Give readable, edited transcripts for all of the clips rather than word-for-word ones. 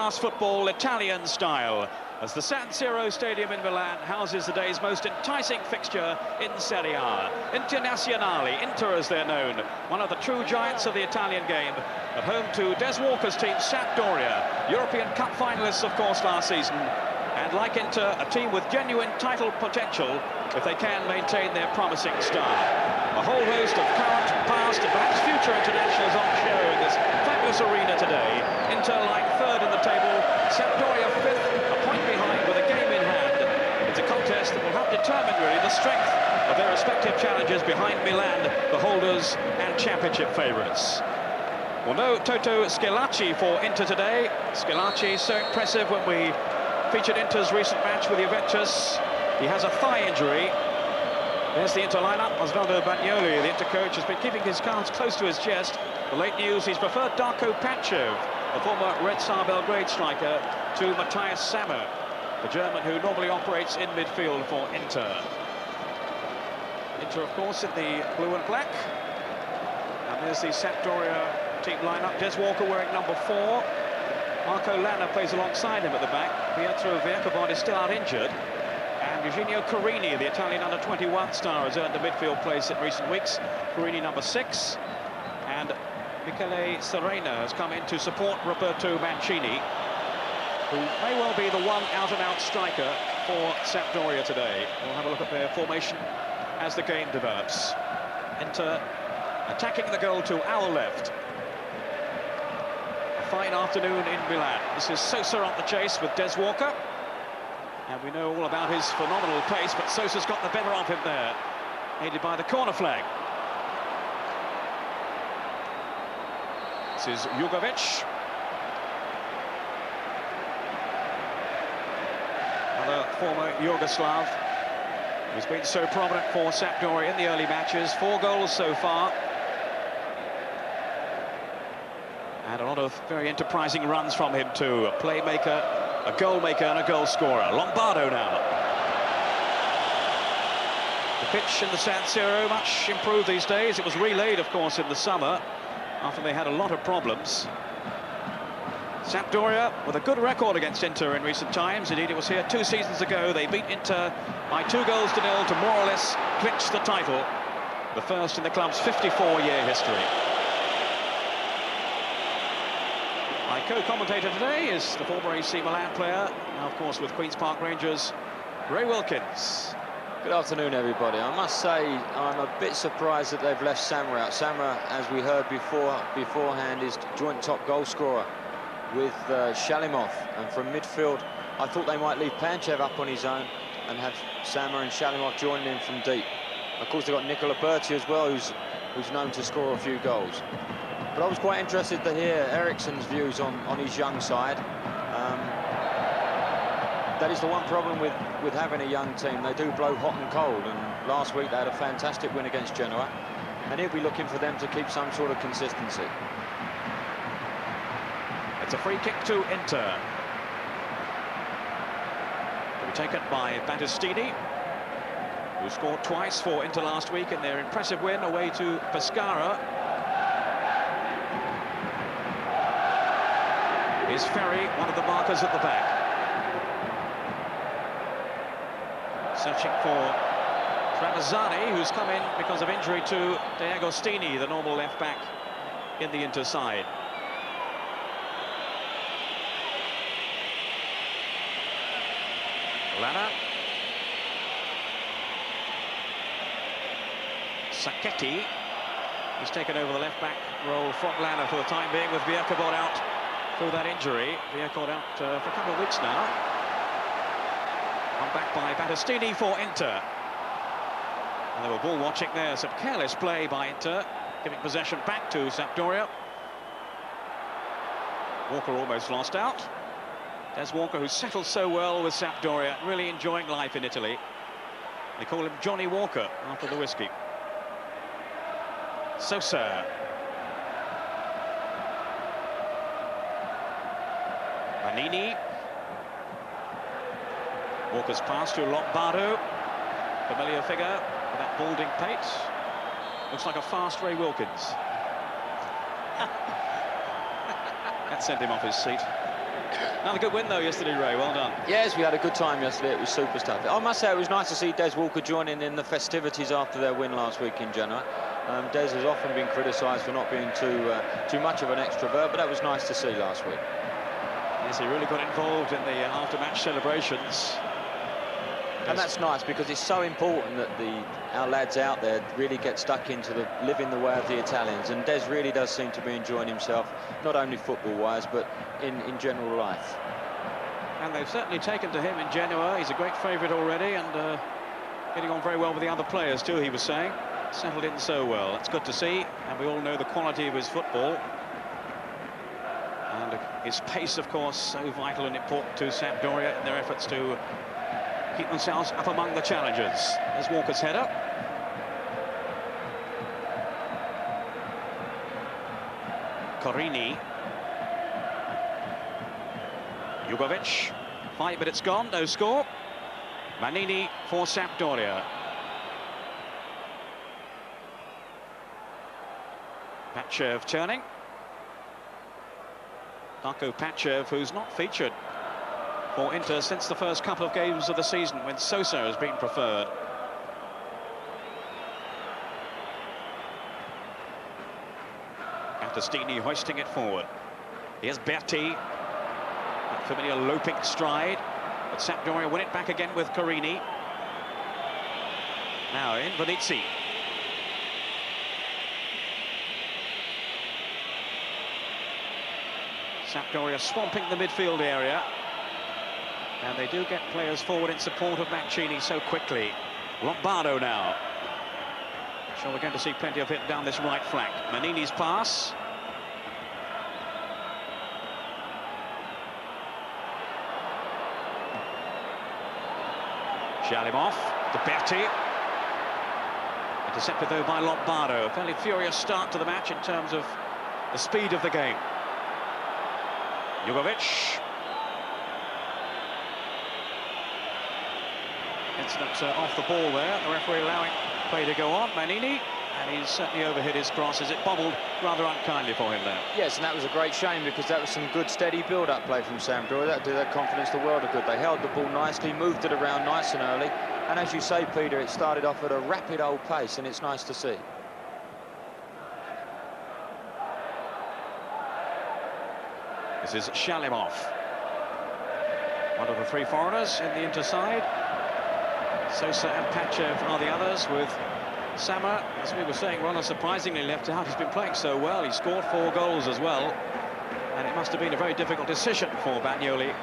first-class football, Italian style, as the San Siro Stadium in Milan houses the day's most enticing fixture in Serie A. Internazionale, Inter as they're known, one of the true giants of the Italian game, at home to Des Walker's team, Sampdoria, European Cup finalists, of course, last season. And like Inter, a team with genuine title potential if they can maintain their promising start. A whole host of current, past and perhaps future internationals on show in this fabulous arena today. Inter lying third in the table, Sampdoria fifth, a point behind with a game in hand. It's a contest that will help determine really the strength of their respective challenges behind Milan, the holders and championship favourites. Well, no Toto Schillaci for Inter today. Schillaci so impressive when we featured Inter's recent match with Juventus. He has a thigh injury. There's the Inter lineup. Osvaldo Bagnoli, the Inter coach, has been keeping his cards close to his chest. The late news, he's preferred Darko Pachev, the former Red Star Belgrade striker, to Matthias Sammer, the German who normally operates in midfield for Inter. Inter, of course, in the blue and black. And there's the Sampdoria team lineup. Des Walker wearing number 4. Marco Lana plays alongside him at the back. Pietro Vercabod is still out injured. And Eugenio Carini, the Italian under-21 star, has earned a midfield place in recent weeks. Carini number 6. And Michele Serena has come in to support Roberto Mancini, who may well be the one out-and-out striker for Sampdoria today. We'll have a look at their formation as the game develops. Inter attacking the goal to our left. Fine afternoon in Milan. This is Sosa on the chase with Des Walker. And we know all about his phenomenal pace, but Sosa's got the better of him there, aided by the corner flag. This is Jugovic. Another former Yugoslav who's been so prominent for Sampdoria in the early matches. 4 goals so far. And a lot of very enterprising runs from him too. A playmaker, a goal maker and a goal scorer. Lombardo now. The pitch in the San Siro much improved these days. It was relayed, of course, in the summer after they had a lot of problems. Sampdoria with a good record against Inter in recent times. Indeed, it was here 2 seasons ago. They beat Inter by 2 goals to 0 to more or less clinch the title. The first in the club's 54-year history. My co-commentator today is the former AC Milan player, now of course with Queen's Park Rangers, Ray Wilkins. Good afternoon, everybody. I must say I'm a bit surprised that they've left Sammer out. Sammer, as we heard beforehand, is joint top goal scorer with Shalimov. And from midfield, I thought they might leave Panchev up on his own and have Sammer and Shalimov joining in from deep. Of course, they've got Nicola Berti as well, who's known to score a few goals. But I was quite interested to hear Eriksson's views on his young side. That is the one problem with having a young team. They do blow hot and cold, and last week they had a fantastic win against Genoa, and he'll be looking for them to keep some sort of consistency. It's a free kick to Inter. To be taken by Battistini, who scored twice for Inter last week in their impressive win away to Pescara. Is Ferry, one of the markers at the back. Searching for Tramezzani, who's come in because of injury to De Agostini, the normal left back in the Inter side. Lana. Sacchetti. He's taken over the left back role from Lana for the time being, with Vercabod out through that injury. Vercabod out for a couple of weeks now. One back by Battistini for Inter. And they were ball watching there. Some careless play by Inter, giving possession back to Sampdoria. Walker almost lost out. Des Walker, who settled so well with Sampdoria, really enjoying life in Italy. They call him Johnny Walker after the whiskey. Sosa. Manini. Walker's pass to Lombardo. Familiar figure with that balding pate. Looks like a fast Ray Wilkins. That sent him off his seat. Another good win, though, yesterday, Ray. Well done. Yes, we had a good time yesterday. It was super stuff. I must say it was nice to see Des Walker joining in the festivities after their win last week in Genoa. Des has often been criticised for not being too much of an extrovert, but that was nice to see last week. Yes, he really got involved in the after-match celebrations. And that's nice because it's so important that our lads out there really get stuck into living the way of the Italians. And Des really does seem to be enjoying himself, not only football-wise, but in general life. And they've certainly taken to him in Genoa. He's a great favourite already, and getting on very well with the other players too, he was saying. Settled in so well. It's good to see, and we all know the quality of his football. And his pace, of course, so vital and important to Sampdoria in their efforts to keep themselves up among the challengers. There's Walker's header. Corini. Jugovic. 5 minutes gone, no score. Manini for Sampdoria. Pachev turning. Darko Pachev, who's not featured for Inter since the first couple of games of the season when Sosa has been preferred. Attestini hoisting it forward. Here's Berti. That familiar loping stride. But Sampdoria win it back again with Corini. Now in Venezia. Sampdoria swamping the midfield area. And they do get players forward in support of Mancini so quickly. Lombardo now. Sure, we're going to see plenty of it down this right flank. Manini's pass. Shalimov to Berti. Intercepted though by Lombardo. A fairly furious start to the match in terms of the speed of the game. Jugovic. Incident off the ball there. The referee allowing play to go on. Manini, and he's certainly overhit his cross as it bobbled rather unkindly for him there. Yes, and that was a great shame because that was some good steady build-up play from Sampdoria. That did their confidence the world of good. They held the ball nicely, moved it around nice and early, and as you say, Peter, it started off at a rapid old pace, and it's nice to see. This is Shalimov, one of the 3 foreigners in the Inter side. Sosa and Pachev are the others, with Sammer, as we were saying, rather surprisingly left out. He's been playing so well. He scored 4 goals as well, and it must have been a very difficult decision for Bagnoli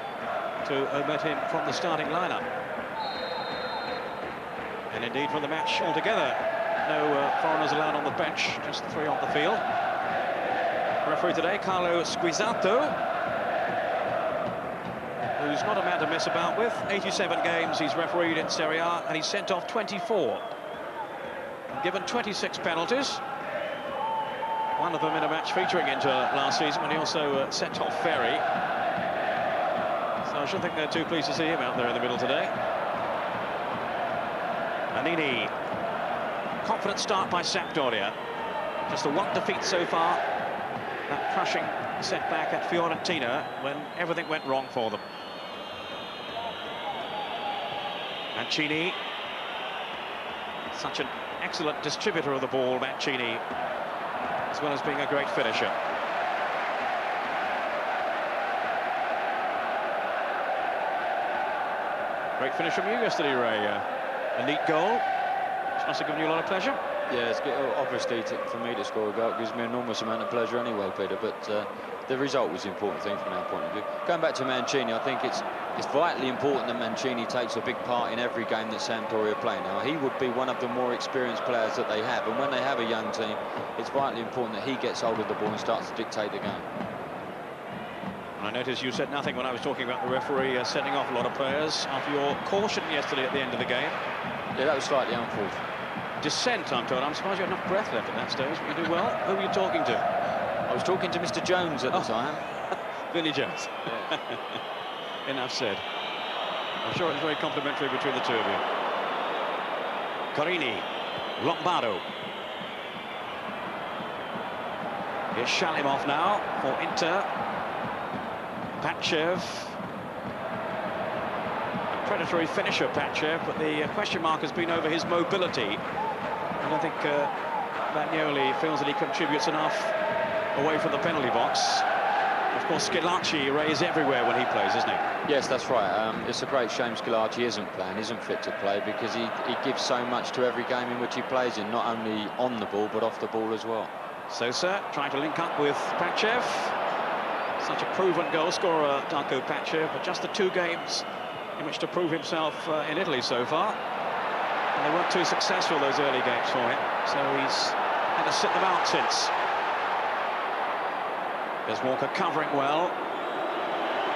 to omit him from the starting lineup. And indeed from the match altogether, no foreigners allowed on the bench, just the 3 on the field. Referee today, Carlo Squizzato, who's not a man to mess about with. 87 games he's refereed in Serie A, and he's sent off 24. Given 26 penalties. One of them in a match featuring Inter last season when he also sent off Ferry. So I should think they're too pleased to see him out there in the middle today. Manini. Confident start by Sampdoria. Just a 1 defeat so far. That crushing setback at Fiorentina when everything went wrong for them. Mancini, such an excellent distributor of the ball, Mancini, as well as being a great finisher. Great finish from you yesterday, Ray. A neat goal. This must have given you a lot of pleasure. Yeah, it's obviously for me to score a goal, it gives me an enormous amount of pleasure anyway, Peter, but the result was the important thing from our point of view. Going back to Mancini, I think it's vitally important that Mancini takes a big part in every game that Sampdoria play. Now, he would be one of the more experienced players that they have, and when they have a young team, it's vitally important that he gets hold of the ball and starts to dictate the game. I noticed you said nothing when I was talking about the referee sending off a lot of players after your caution yesterday at the end of the game. Yeah, that was slightly unfortunate. Dissent, I'm told. I'm surprised you had enough breath left at that stage, but you do well. Who were you talking to? I was talking to Mr. Jones at the time. Vinnie Jones. Yeah. Enough said. I'm sure it was very complimentary between the two of you. Corini, Lombardo. Here's Shalimov now for Inter. Patchev. A predatory finisher, Patchev, but the question mark has been over his mobility. I don't think Bagnoli feels that he contributes enough away from the penalty box. Of course, Schillaci rays everywhere when he plays, isn't he? Yes, that's right. It's a great shame Schillaci isn't playing, isn't fit to play, because he gives so much to every game in which he plays in, not only on the ball, but off the ball as well. Sosa trying to link up with Patchev. Such a proven goal scorer, Darko Patchev, but just the 2 games in which to prove himself in Italy so far. And they weren't too successful, those early games for him, so he's had to sit them out since. There's Walker covering well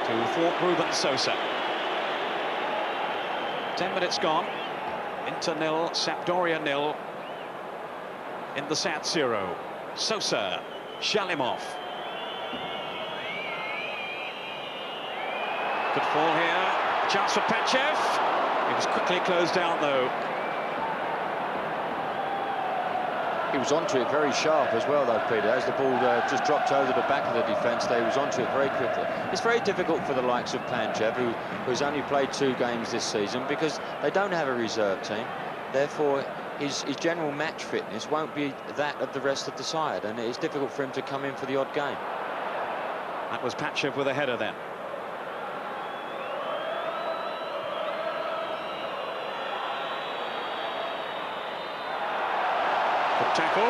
to thwart Ruben Sosa. 10 minutes gone. Inter 0, Sampdoria 0 in the San Siro. Sosa, Shalimov. Good fall here. Chance for Patchev. It was quickly closed down, though. He was onto it very sharp as well, though, Peter. As the ball just dropped over the back of the defence, he was onto it very quickly. It's very difficult for the likes of Panchev, who has only played 2 games this season, because they don't have a reserve team. Therefore, his general match fitness won't be that of the rest of the side, and it's difficult for him to come in for the odd game. That was Patchev with a header then. Good tackle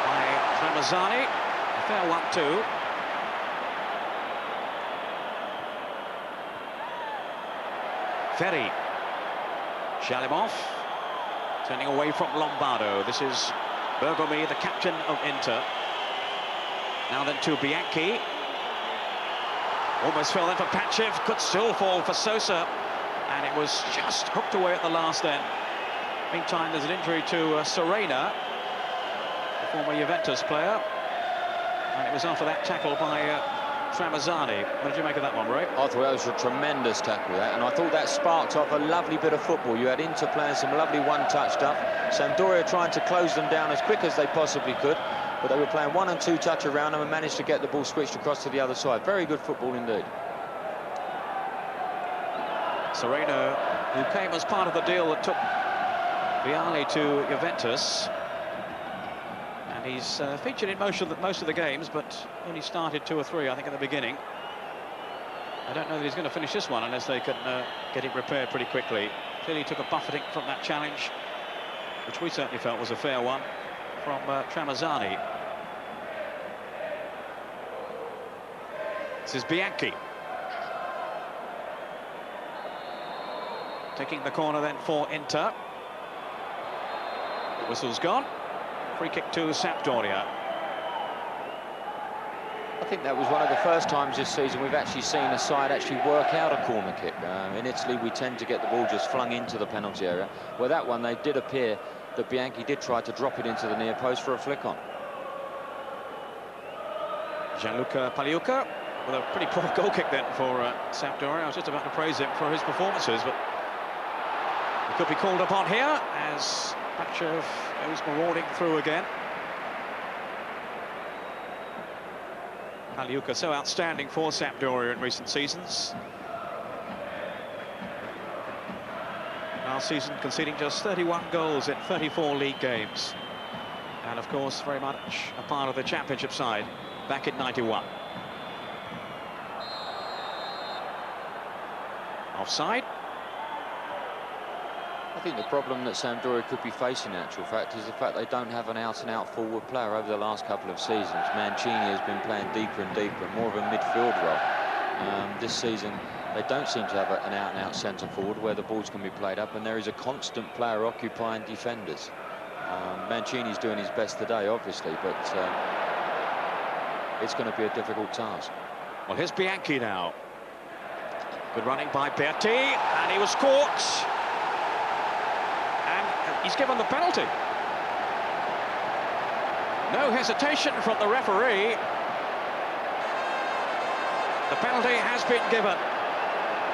by Ramazani. A fair one too. Ferri. Shalimov. Turning away from Lombardo. This is Bergomi, the captain of Inter. Now then to Bianchi. Almost fell in for Patchev. Could still fall for Sosa. And it was just hooked away at the last end. Meantime, there's an injury to Serena, the former Juventus player. And it was after that tackle by Tramezzani. What did you make of that one, Ray? I thought that was a tremendous tackle, that, and I thought that sparked off a lovely bit of football. You had Inter playing some lovely one-touch stuff. Sampdoria trying to close them down as quick as they possibly could, but they were playing 1- and 2-touch around them and managed to get the ball switched across to the other side. Very good football indeed. Serena, who came as part of the deal that took Vialli to Juventus. And he's featured in most of the games, but only started 2 or 3, I think, at the beginning. I don't know that he's going to finish this one unless they can get it repaired pretty quickly. Clearly took a buffeting from that challenge, which we certainly felt was a fair one, from Tramezzani. This is Bianchi. Taking the corner then for Inter. The whistle's gone. Free kick to Sampdoria. I think that was one of the first times this season we've actually seen a side actually work out a corner kick. In Italy, we tend to get the ball just flung into the penalty area. Well, that one, they did appear that Bianchi did try to drop it into the near post for a flick-on. Gianluca Pagliuca with a pretty poor goal kick then for Sampdoria. I was just about to praise him for his performances, but he could be called upon here as Patchev goes marauding through again. Pagliuca so outstanding for Sampdoria in recent seasons. Last season conceding just 31 goals in 34 league games. And of course very much a part of the championship side back in '91. Offside. I think the problem that Sampdoria could be facing, in actual fact, is the fact they don't have an out-and-out forward player over the last couple of seasons. Mancini has been playing deeper and deeper, more of a midfield role. This season, they don't seem to have an out-and-out centre forward where the balls can be played up, and there is a constant player occupying defenders. Mancini's doing his best today, obviously, but it's going to be a difficult task. Well, here's Bianchi now. Good running by Berti, and he was caught. He's given the penalty. No hesitation from the referee. The penalty has been given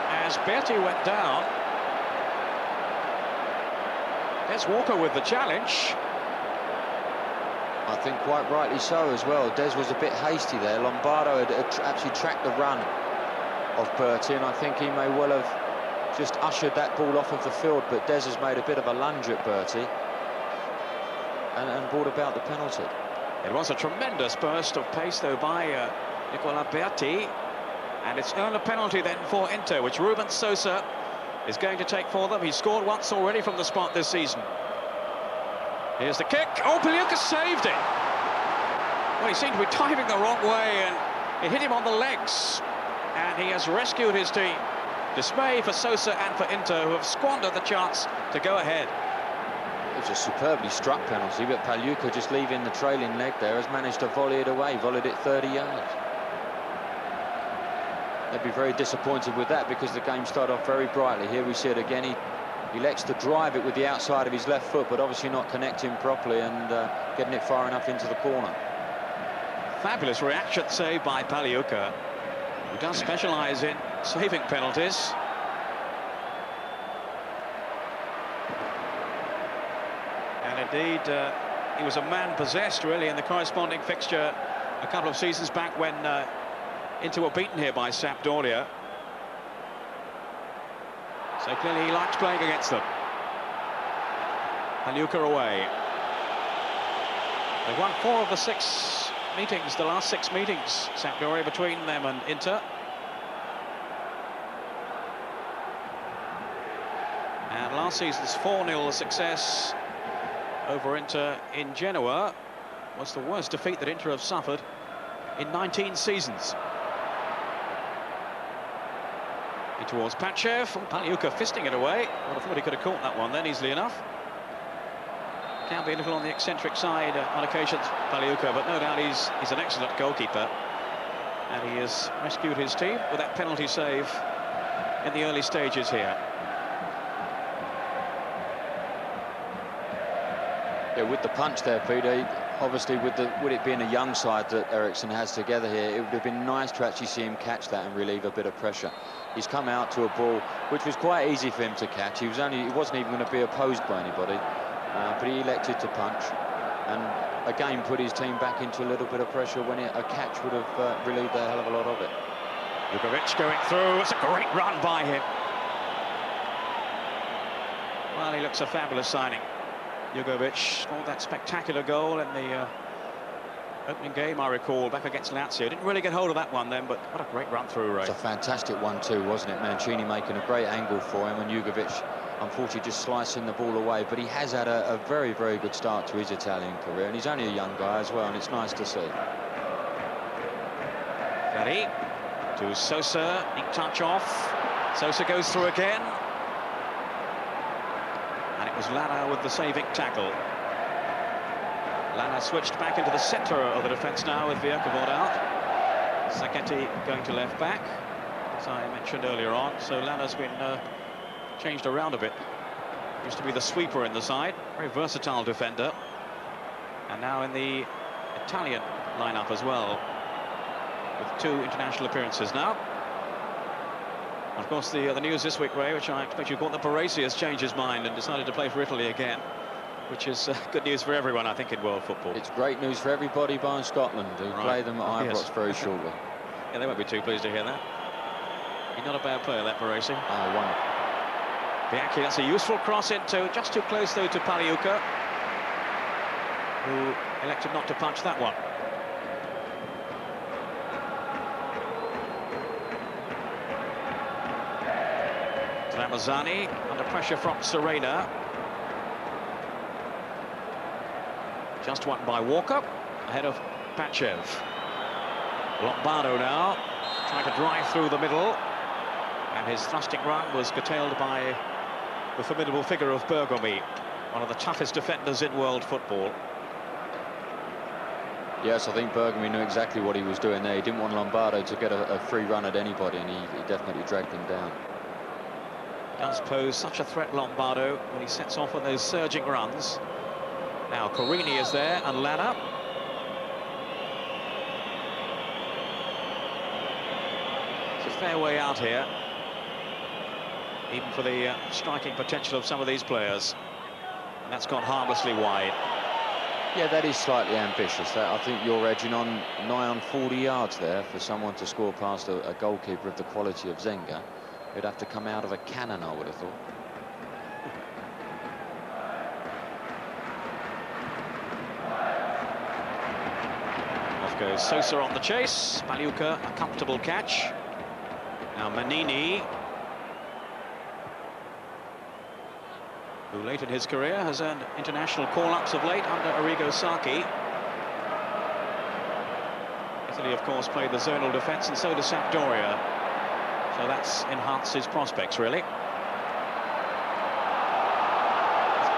as Berti went down. There's Walker with the challenge. I think quite rightly so as well. Des was a bit hasty there. Lombardo had actually tracked the run of Bertie, and I think he may well have just ushered that ball off of the field, but Des has made a bit of a lunge at Bertie and brought about the penalty. It was a tremendous burst of pace, though, by Nicola Berti, and it's earned a penalty then for Inter, which Ruben Sosa is going to take for them. He's scored once already from the spot this season. Here's the kick. Oh, Pagliuca saved it. Well, he seemed to be timing the wrong way, and it hit him on the legs, and he has rescued his team. Dismay for Sosa and for Inter, who have squandered the chance to go ahead. It was a superbly struck penalty, but Pagliuca, just leaving the trailing leg there, has managed to volley it away, volleyed it 30 yards. They'd be very disappointed with that, because the game started off very brightly. Here we see it again. He elects to drive it with the outside of his left foot, but obviously not connecting properly and getting it far enough into the corner. Fabulous reaction save by Pagliuca, who does specialise in saving penalties. And indeed, he was a man possessed, really, in the corresponding fixture a couple of seasons back when Inter were beaten here by Sampdoria. So clearly he likes playing against them. Pagliuca away. They've won 4 of the 6 meetings, the last 6 meetings, Sampdoria, between them and Inter. And last season's 4-0 success over Inter in Genoa was the worst defeat that Inter have suffered in 19 seasons. In towards Pachev, Pagliuca fisting it away. Well, I thought he could have caught that one then easily enough. Can be a little on the eccentric side on occasions, Pagliuca, but no doubt he's an excellent goalkeeper. And he has rescued his team with that penalty save in the early stages here. Yeah, with the punch there, Peter, obviously with it being a young side that Eriksson has together here, it would have been nice to actually see him catch that and relieve a bit of pressure. He's come out to a ball which was quite easy for him to catch. He wasn't even going to be opposed by anybody, but he elected to punch, and again put his team back into a little bit of pressure when a catch would have relieved a hell of a lot of it. Jugovic going through. It's a great run by him. Well, he looks a fabulous signing. Jugovic scored that spectacular goal in the opening game, I recall, back against Lazio. Didn't really get hold of that one then, but what a great run through, Ray. It's a fantastic one too, wasn't it? Mancini making a great angle for him, and Jugovic unfortunately just slicing the ball away, but he has had a very, very good start to his Italian career, and he's only a young guy as well, and it's nice to see. Ferri to Sosa, neat touch off. Sosa goes through again. And it was Lana with the saving tackle. Lana switched back into the centre of the defence now with Vierkevord out. Sacchetti going to left back, as I mentioned earlier on. So Lana's been changed around a bit. Used to be the sweeper in the side, very versatile defender. And now in the Italian lineup as well, with 2 international appearances now. Of course, the news this week, Ray, which I expect you caught, that Baresi has changed his mind and decided to play for Italy again, which is good news for everyone, I think, in world football. It's great news for everybody bar Scotland, who play them at Ibrox very shortly. Yeah, they won't be too pleased to hear that. He's not a bad player, that Baresi. Oh, wonderful. Bianchi, that's a useful cross into, just too close, though, to Pagliuca, who elected not to punch that one. Ramazani under pressure from Serena. Just won by Walker ahead of Pachev. Lombardo now trying to drive through the middle, and his thrusting run was curtailed by the formidable figure of Bergomi, one of the toughest defenders in world football. Yes, I think Bergomi knew exactly what he was doing there. He didn't want Lombardo to get a free run at anybody, and he definitely dragged him down. Does pose such a threat, Lombardo, when he sets off on those surging runs. Now Carini is there, and Lana. It's a fair way out here, even for the striking potential of some of these players. And that's gone harmlessly wide. Yeah, that is slightly ambitious. I think you're edging on nigh on 40 yards there for someone to score past a goalkeeper of the quality of Zenga. It'd have to come out of a cannon, I would have thought. Off goes Sosa on the chase. Pagliuca, a comfortable catch. Now Manini, who late in his career has earned international call-ups of late under Arrigo Sacchi. Italy, of course, played the zonal defence, and so does Sampdoria. So that's enhanced his prospects, really.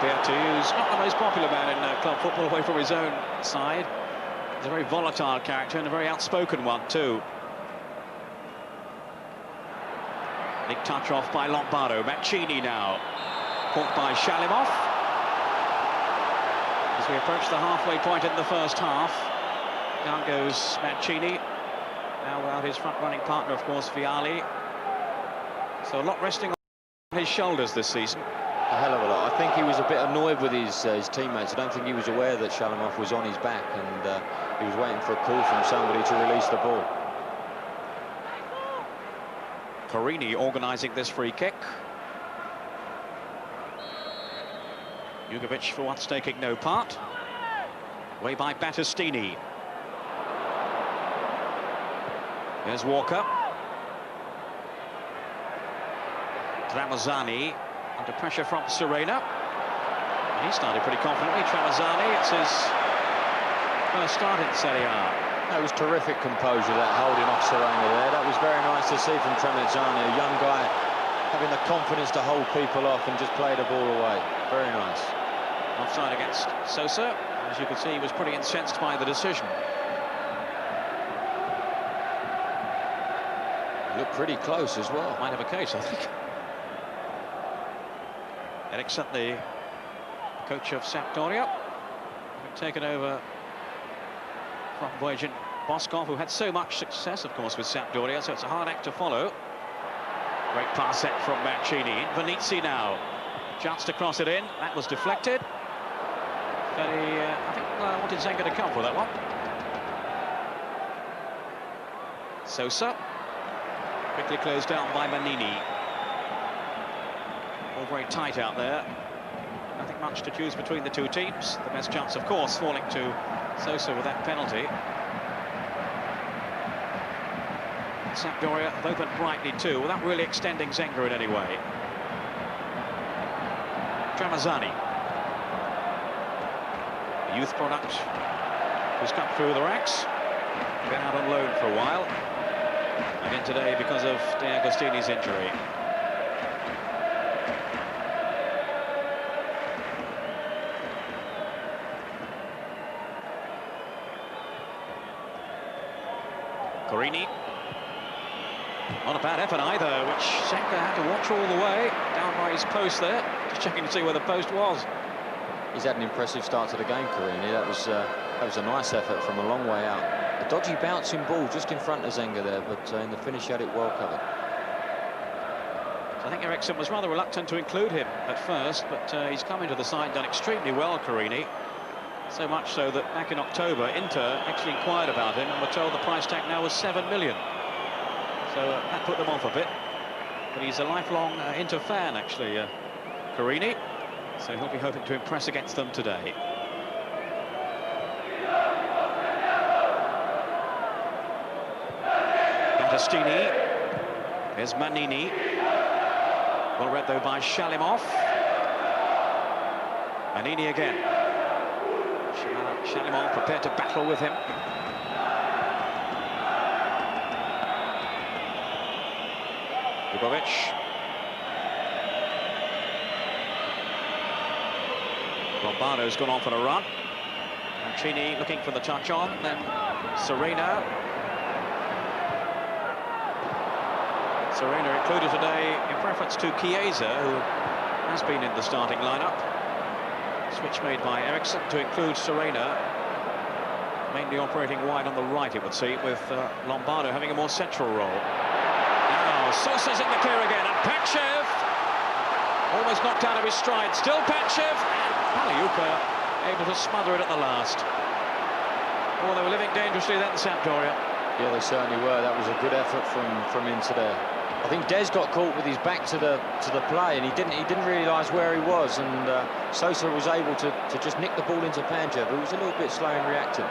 Beattu's not the most popular man in club football, away from his own side. He's a very volatile character and a very outspoken one, too. Big touch off by Lombardo. Mancini now. Caught by Shalimov. As we approach the halfway point in the first half, down goes Mancini. Now without his front-running partner, of course, Vialli. So a lot resting on his shoulders this season. A hell of a lot. I think he was a bit annoyed with his teammates. I don't think he was aware that Shalimov was on his back, and he was waiting for a call from somebody to release the ball. Carini organising this free kick. Jugovic for once taking no part. Away by Battistini. There's Walker. Tramezzani under pressure from Serena. He started pretty confidently. Tramezzani, it's his first start in Serie A. That was terrific composure, that holding off Serena there. That was very nice to see from Tramezzani, a young guy having the confidence to hold people off and just play the ball away. Very nice. Offside against Sosa. As you can see, he was pretty incensed by the decision. Looked pretty close as well. Might have a case, I think. Eriksson, the coach of Sampdoria, taken over from Bojan Boskov, who had so much success, of course, with Sampdoria, so it's a hard act to follow. Great pass set from Mancini. Venezia now. Chance to cross it in. That was deflected. But he, I think, wanted Zenga to come for that one. Sosa. Quickly closed down by Manini. All very tight out there. Nothing much to choose between the two teams. The best chance, of course, falling to Sosa with that penalty. Sampdoria have opened brightly too, without really extending Zenga in any way. Tramezzani, a youth product who's cut through the ranks. Been out on loan for a while. Again today because of De Agostini's injury. Carini. Not a bad effort either, which Zenga had to watch all the way. Down by his post there, just checking to see where the post was. He's had an impressive start to the game, Carini. That was a nice effort from a long way out. A dodgy bouncing ball just in front of Zenga there, but in the finish he had it well covered. So I think Eriksson was rather reluctant to include him at first, but he's come into the side, done extremely well, Carini. So much so that back in October, Inter actually inquired about him and were told the price tag now was 7 million. So that put them off a bit. But he's a lifelong Inter fan, actually, Carini. So he'll be hoping to impress against them today. Battistini. There's Manini. Well read, though, by Shalimov. Manini again. Shalimov prepared to battle with him. Jugovic. Lombardo's gone off on a run. Mancini looking for the touch on, then Serena. Serena included today in preference to Chiesa, who has been in the starting lineup. Switch made by Eriksson to include Serena, mainly operating wide on the right, it would seem, with Lombardo having a more central role. Now Sosa's in the clear again, and Pachev almost knocked out of his stride. Still Pachev, and Pagliuca able to smother it at the last. Oh, they were living dangerously then, Sampdoria. Yeah, they certainly were. That was a good effort from Inter there. I think Des got caught with his back to the play, and he didn't realise where he was, and Sosa was able to just nick the ball into Panchev, who was a little bit slow in reacting.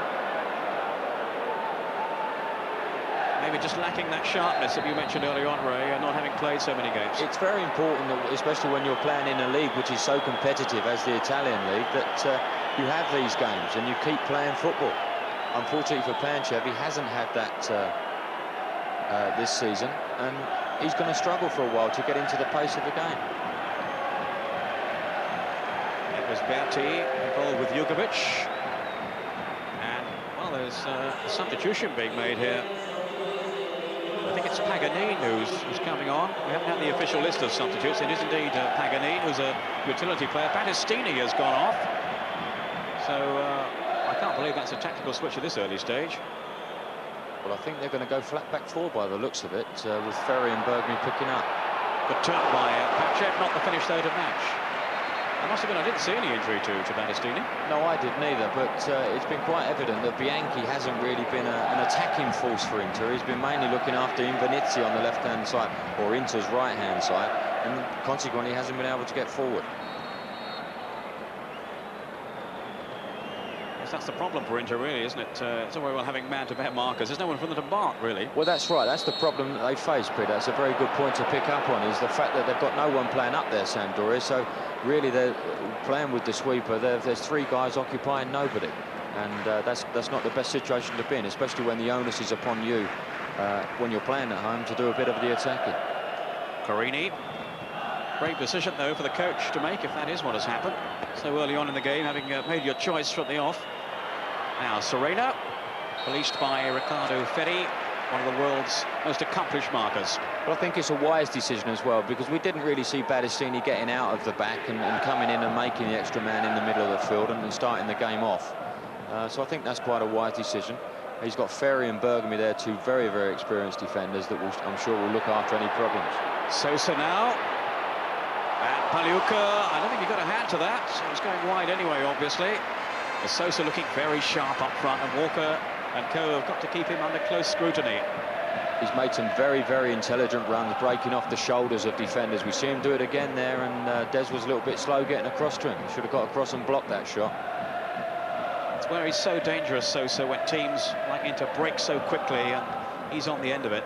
Maybe just lacking that sharpness that you mentioned earlier on, Ray, and not having played so many games. It's very important, that, especially when you're playing in a league which is so competitive as the Italian league, that you have these games and you keep playing football. Unfortunately for Panchev, he hasn't had that this season, and he's going to struggle for a while to get into the pace of the game. It was Berti involved with Jugovic, and well, there's a substitution being made here. I think it's Paganini who's coming on. We haven't had the official list of substitutes. It is indeed Paganini, who's a utility player. Battistini has gone off, so I can't believe that's a tactical switch at this early stage. Well, I think they're going to go flat back four by the looks of it, with Ferry and Bergamy picking up. Good turn by Panchev, not the finish though to match. I must admit, I didn't see any injury to Battistini. No, I didn't either, but it's been quite evident that Bianchi hasn't really been an attacking force for Inter. He's been mainly looking after Invernizzi on the left-hand side, or Inter's right-hand side, and consequently hasn't been able to get forward. That's the problem for Inter, really, isn't it? It's all very well having man-to-man markers. There's no one for them to mark, really. Well, that's right. That's the problem that they face, Peter. That's a very good point to pick up on, is the fact that they've got no one playing up there, Sampdoria. So, really, they're playing with the sweeper. There's three guys occupying nobody. And that's not the best situation to be in, especially when the onus is upon you, when you're playing at home, to do a bit of the attacking. Carini. Great decision, though, for the coach to make, if that is what has happened. So early on in the game, having made your choice from the off. Now, Serena, policed by Riccardo Ferri, one of the world's most accomplished markers. But I think it's a wise decision as well, because we didn't really see Battistini getting out of the back and coming in and making the extra man in the middle of the field and starting the game off. So I think that's quite a wise decision. He's got Ferri and Bergamy there, two very, very experienced defenders that I'm sure will look after any problems. Sosa now. And Pagliuca, I don't think he got a hand to that. It was going wide anyway, obviously. But Sosa looking very sharp up front, and Walker and co have got to keep him under close scrutiny. He's made some very, very intelligent runs, breaking off the shoulders of defenders. We see him do it again there, and Des was a little bit slow getting across to him. He should have got across and blocked that shot. It's where he's so dangerous, Sosa, when teams like him to break so quickly, and he's on the end of it.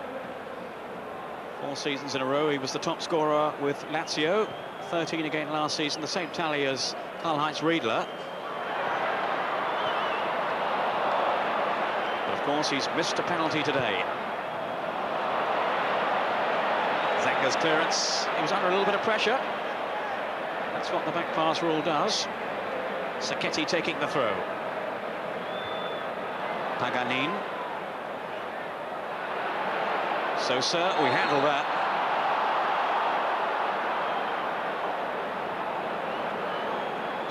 4 seasons in a row, he was the top scorer with Lazio, 13 again last season, the same tally as Karl-Heinz Riedler. But of course, he's missed a penalty today. Zenga's clearance, he was under a little bit of pressure. That's what the back pass rule does. Sacchetti taking the throw. Paganin. Sosa, we handle that.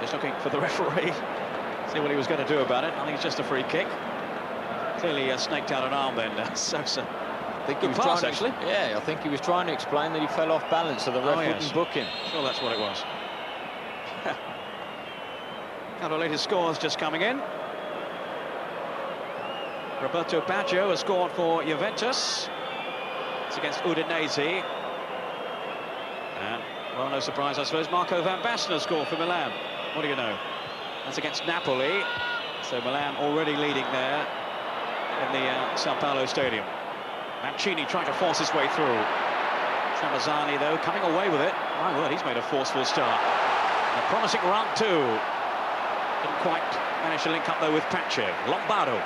Just looking for the referee, see what he was going to do about it. I think it's just a free kick. Clearly snaked out an arm then, Sosa. I think Good pass, actually. Yeah, I think he was trying to explain that he fell off balance, so the ref wouldn't book him. Sure, that's what it was. Now the latest scores just coming in. Roberto Baggio has scored for Juventus. It's against Udinese. And, well, no surprise, I suppose, Marco van Basten has scored for Milan. What do you know? That's against Napoli. So Milan already leading there in the Sao Paulo Stadium. Mancini trying to force his way through. Tramezzani, though, coming away with it. My word, he's made a forceful start. A promising run, too. Didn't quite manage to link up, though, with Panchev. Lombardo.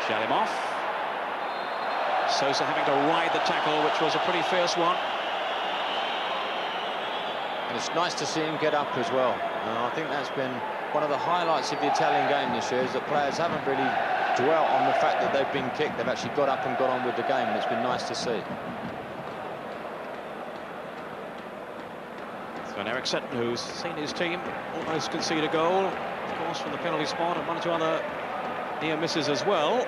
Shalimov. Sosa having to ride the tackle, which was a pretty fierce one. And it's nice to see him get up as well. I think that's been one of the highlights of the Italian game this year, is that players haven't really dwelt on the fact that they've been kicked. They've actually got up and got on with the game, and it's been nice to see. Sven Eriksson, who's seen his team almost concede a goal, of course, from the penalty spot, and 1 or 2 other near misses as well.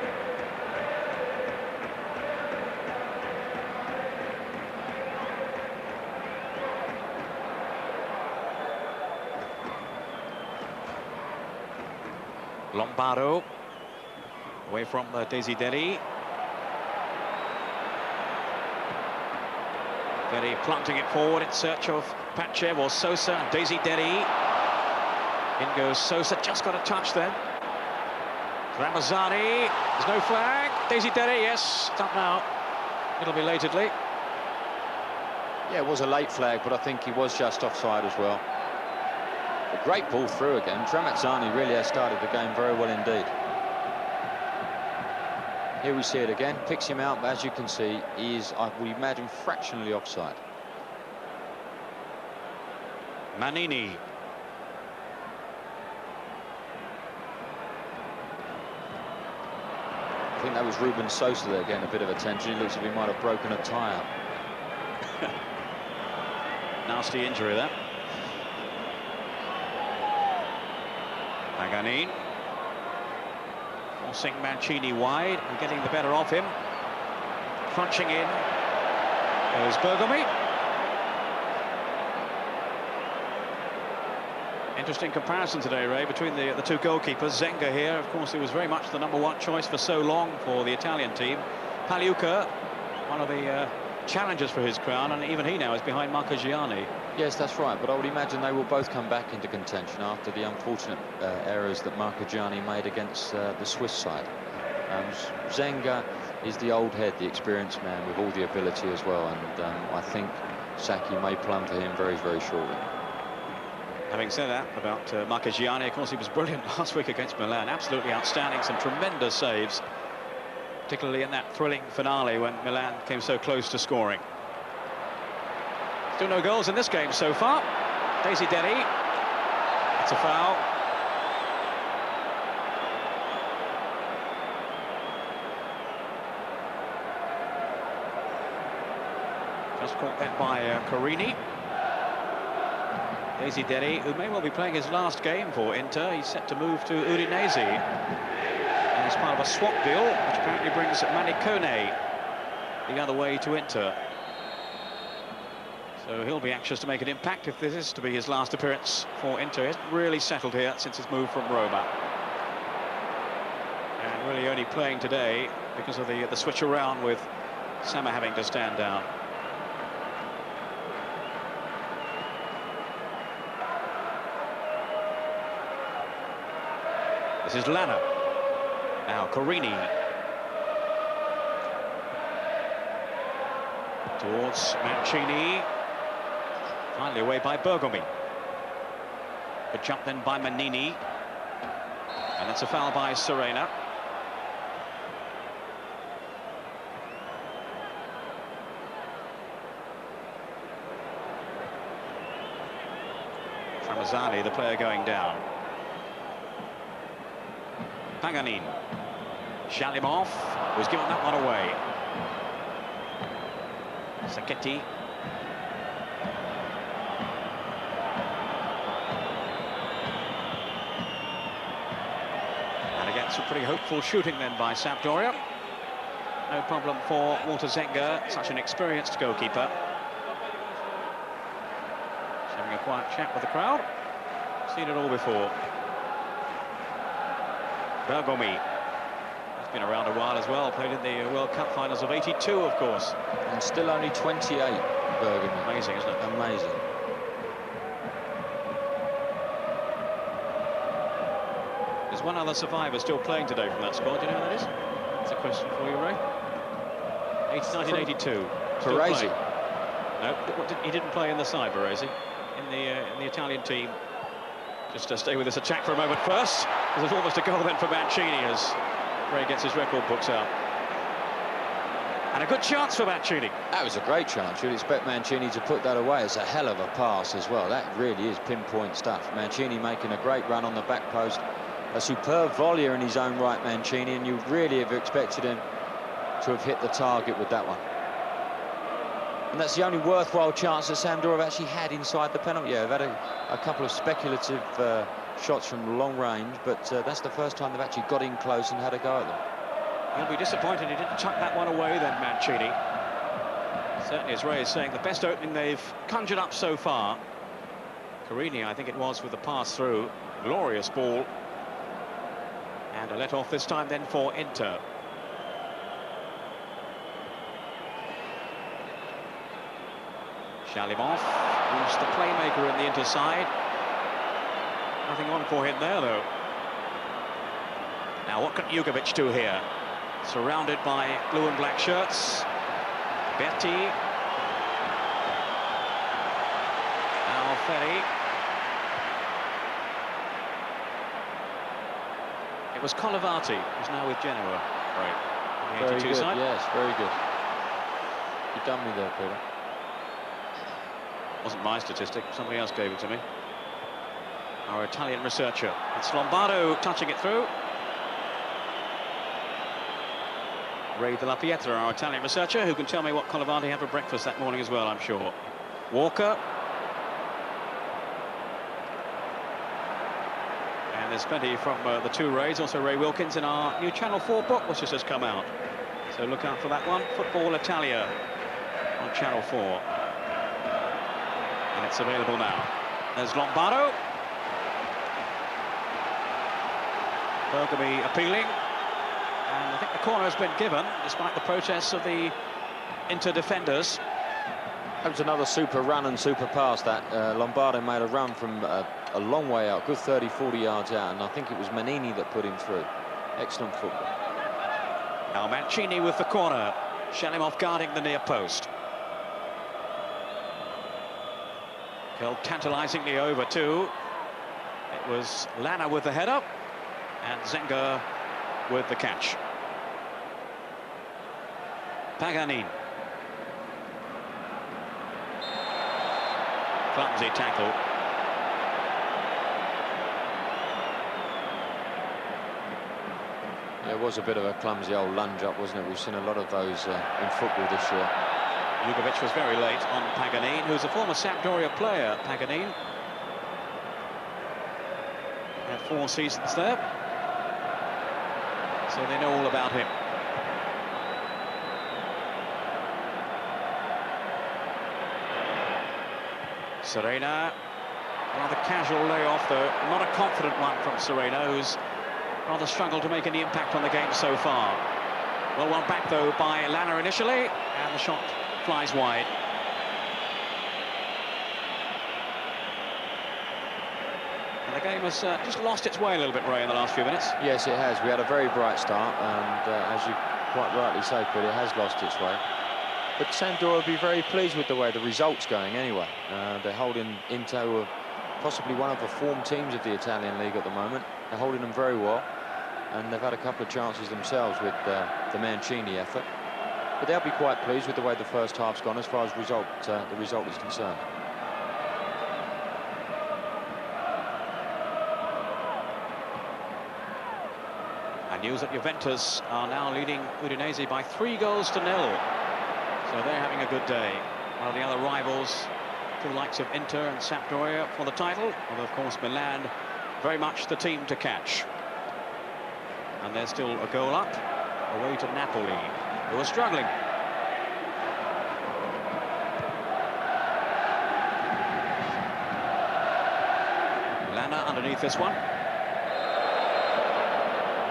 Lombardo away from Desideri. Very planting it forward in search of Pachev or Sosa. Desideri. In goes Sosa, just got a touch then. Ramazani, there's no flag. Desideri, yes, it's up now. It'll be latedly. Yeah, it was a late flag, but I think he was just offside as well. A great ball through again. Ramazani really has started the game very well indeed. Here we see it again, picks him out, but as you can see, he is, I would imagine, fractionally offside. Manini. I think that was Ruben Sosa there getting a bit of attention. He looks as if he might have broken a tyre. Nasty injury there. Paganin. Forcing Mancini wide and getting the better of him. Crunching in. There's Bergomi. Interesting comparison today, Ray, between the two goalkeepers. Zenga here, of course, he was very much the #1 choice for so long for the Italian team. Pagliuca, one of the challengers for his crown, and even he now is behind Marchigiani. Yes, that's right, but I would imagine they will both come back into contention after the unfortunate errors that Marchigiani made against the Swiss side. Zenga is the old head, the experienced man with all the ability as well, and I think Sacchi may plumb for him very, very shortly. Having said that about Marchigiani, of course, he was brilliant last week against Milan. Absolutely outstanding, some tremendous saves, particularly in that thrilling finale when Milan came so close to scoring. Still no goals in this game so far. Desideri. It's a foul. Just caught that by Carini. Desideri, who may well be playing his last game for Inter. He's set to move to Udinese. And it's part of a swap deal, which apparently brings Manicone the other way to Inter. So he'll be anxious to make an impact if this is to be his last appearance for Inter. He hasn't really settled here since his move from Roma. And really only playing today because of the switch around with Sammer having to stand down. This is Lana. Now Carini. Towards Mancini. Finally away by Bergomi. Good jump then by Manini. And that's a foul by Serena. Ramazani, the player going down. Paganin. Shalimov was given that one away. Sacchetti. And again, some pretty hopeful shooting then by Sampdoria. No problem for Walter Zenga, such an experienced goalkeeper. He's having a quiet chat with the crowd. Seen it all before. Bergomi. He's been around a while as well, played in the World Cup finals of '82, of course. And still only 28, Bergomi. Amazing, isn't it? Amazing. There's one other survivor still playing today from that squad. Do you know who that is? That's a question for you, Ray. 1982. Baresi. No, he didn't play in the side, Baresi. In the Italian team. Just to stay with this attack for a moment first. There's almost a goal then for Mancini as Ray gets his record books out. And a good chance for Mancini. That was a great chance. You'd expect Mancini to put that away. It's a hell of a pass as well. That really is pinpoint stuff. Mancini making a great run on the back post. A superb volleyer in his own right, Mancini, and you really have expected him to have hit the target with that one. And that's the only worthwhile chance that Sampdoria have actually had inside the penalty. Yeah, they've had a couple of speculative shots from long range, but that's the first time they've actually got in close and had a go at them. He'll be disappointed he didn't tuck that one away then, Mancini. Certainly, as Ray is saying, the best opening they've conjured up so far. Carini, I think it was, with the pass through. Glorious ball. And a let off this time then for Inter. Shalimov, who's the playmaker in the Inter side. Nothing on for him there, though. Now, what can Jugovic do here? Surrounded by blue and black shirts. Berti. Now Ferry. It was Colivati, who's now with Genoa. Right. Very good, side. yes, very good. You done me there, Peter. Wasn't my statistic, somebody else gave it to me. Our Italian researcher. It's Lombardo touching it through. Ray de la Pietra, our Italian researcher, who can tell me what Colivati had for breakfast that morning as well, I'm sure. Walker. And there's plenty from the two Rays, also Ray Wilkins in our new Channel 4 book, which has just come out. So look out for that one, Football Italia on Channel 4. And it's available now. There's Lombardo. Bergami appealing. And I think the corner has been given, despite the protests of the Inter defenders. That was another super run and super pass. That Lombardo made a run from a long way out, good 30, 40 yards out, and I think it was Manini that put him through. Excellent football. Now Mancini with the corner. Shalimov guarding the near post. Held tantalizingly over too. It was Lana with the header, and Zenga with the catch. Paganin. Clumsy tackle. It was a bit of a clumsy old lunge up, wasn't it? We've seen a lot of those in football this year. Jugovic was very late on Paganin, who's a former Sampdoria player. Paganin had 4 seasons there, so they know all about him. Serena, rather casual layoff though, not a confident one from Serena, who's rather struggled to make any impact on the game so far. Well, one back though by Lana initially, and the shot flies wide. And the game has just lost its way a little bit, Ray, in the last few minutes. Yes, it has. We had a very bright start, and as you quite rightly say, but it has lost its way. But Sampdoria will be very pleased with the way the result's going anyway. They're holding Inter, possibly one of the form teams of the Italian league at the moment. They're holding them very well, and they've had a couple of chances themselves with the Mancini effort. But they'll be quite pleased with the way the first half's gone as far as the result is concerned. And news that Juventus are now leading Udinese by 3-0. So they're having a good day. While the other rivals, the likes of Inter and Sampdoria for the title, and of course Milan, very much the team to catch. And there's still a goal up, away to Napoli, who are struggling. Lana underneath this one.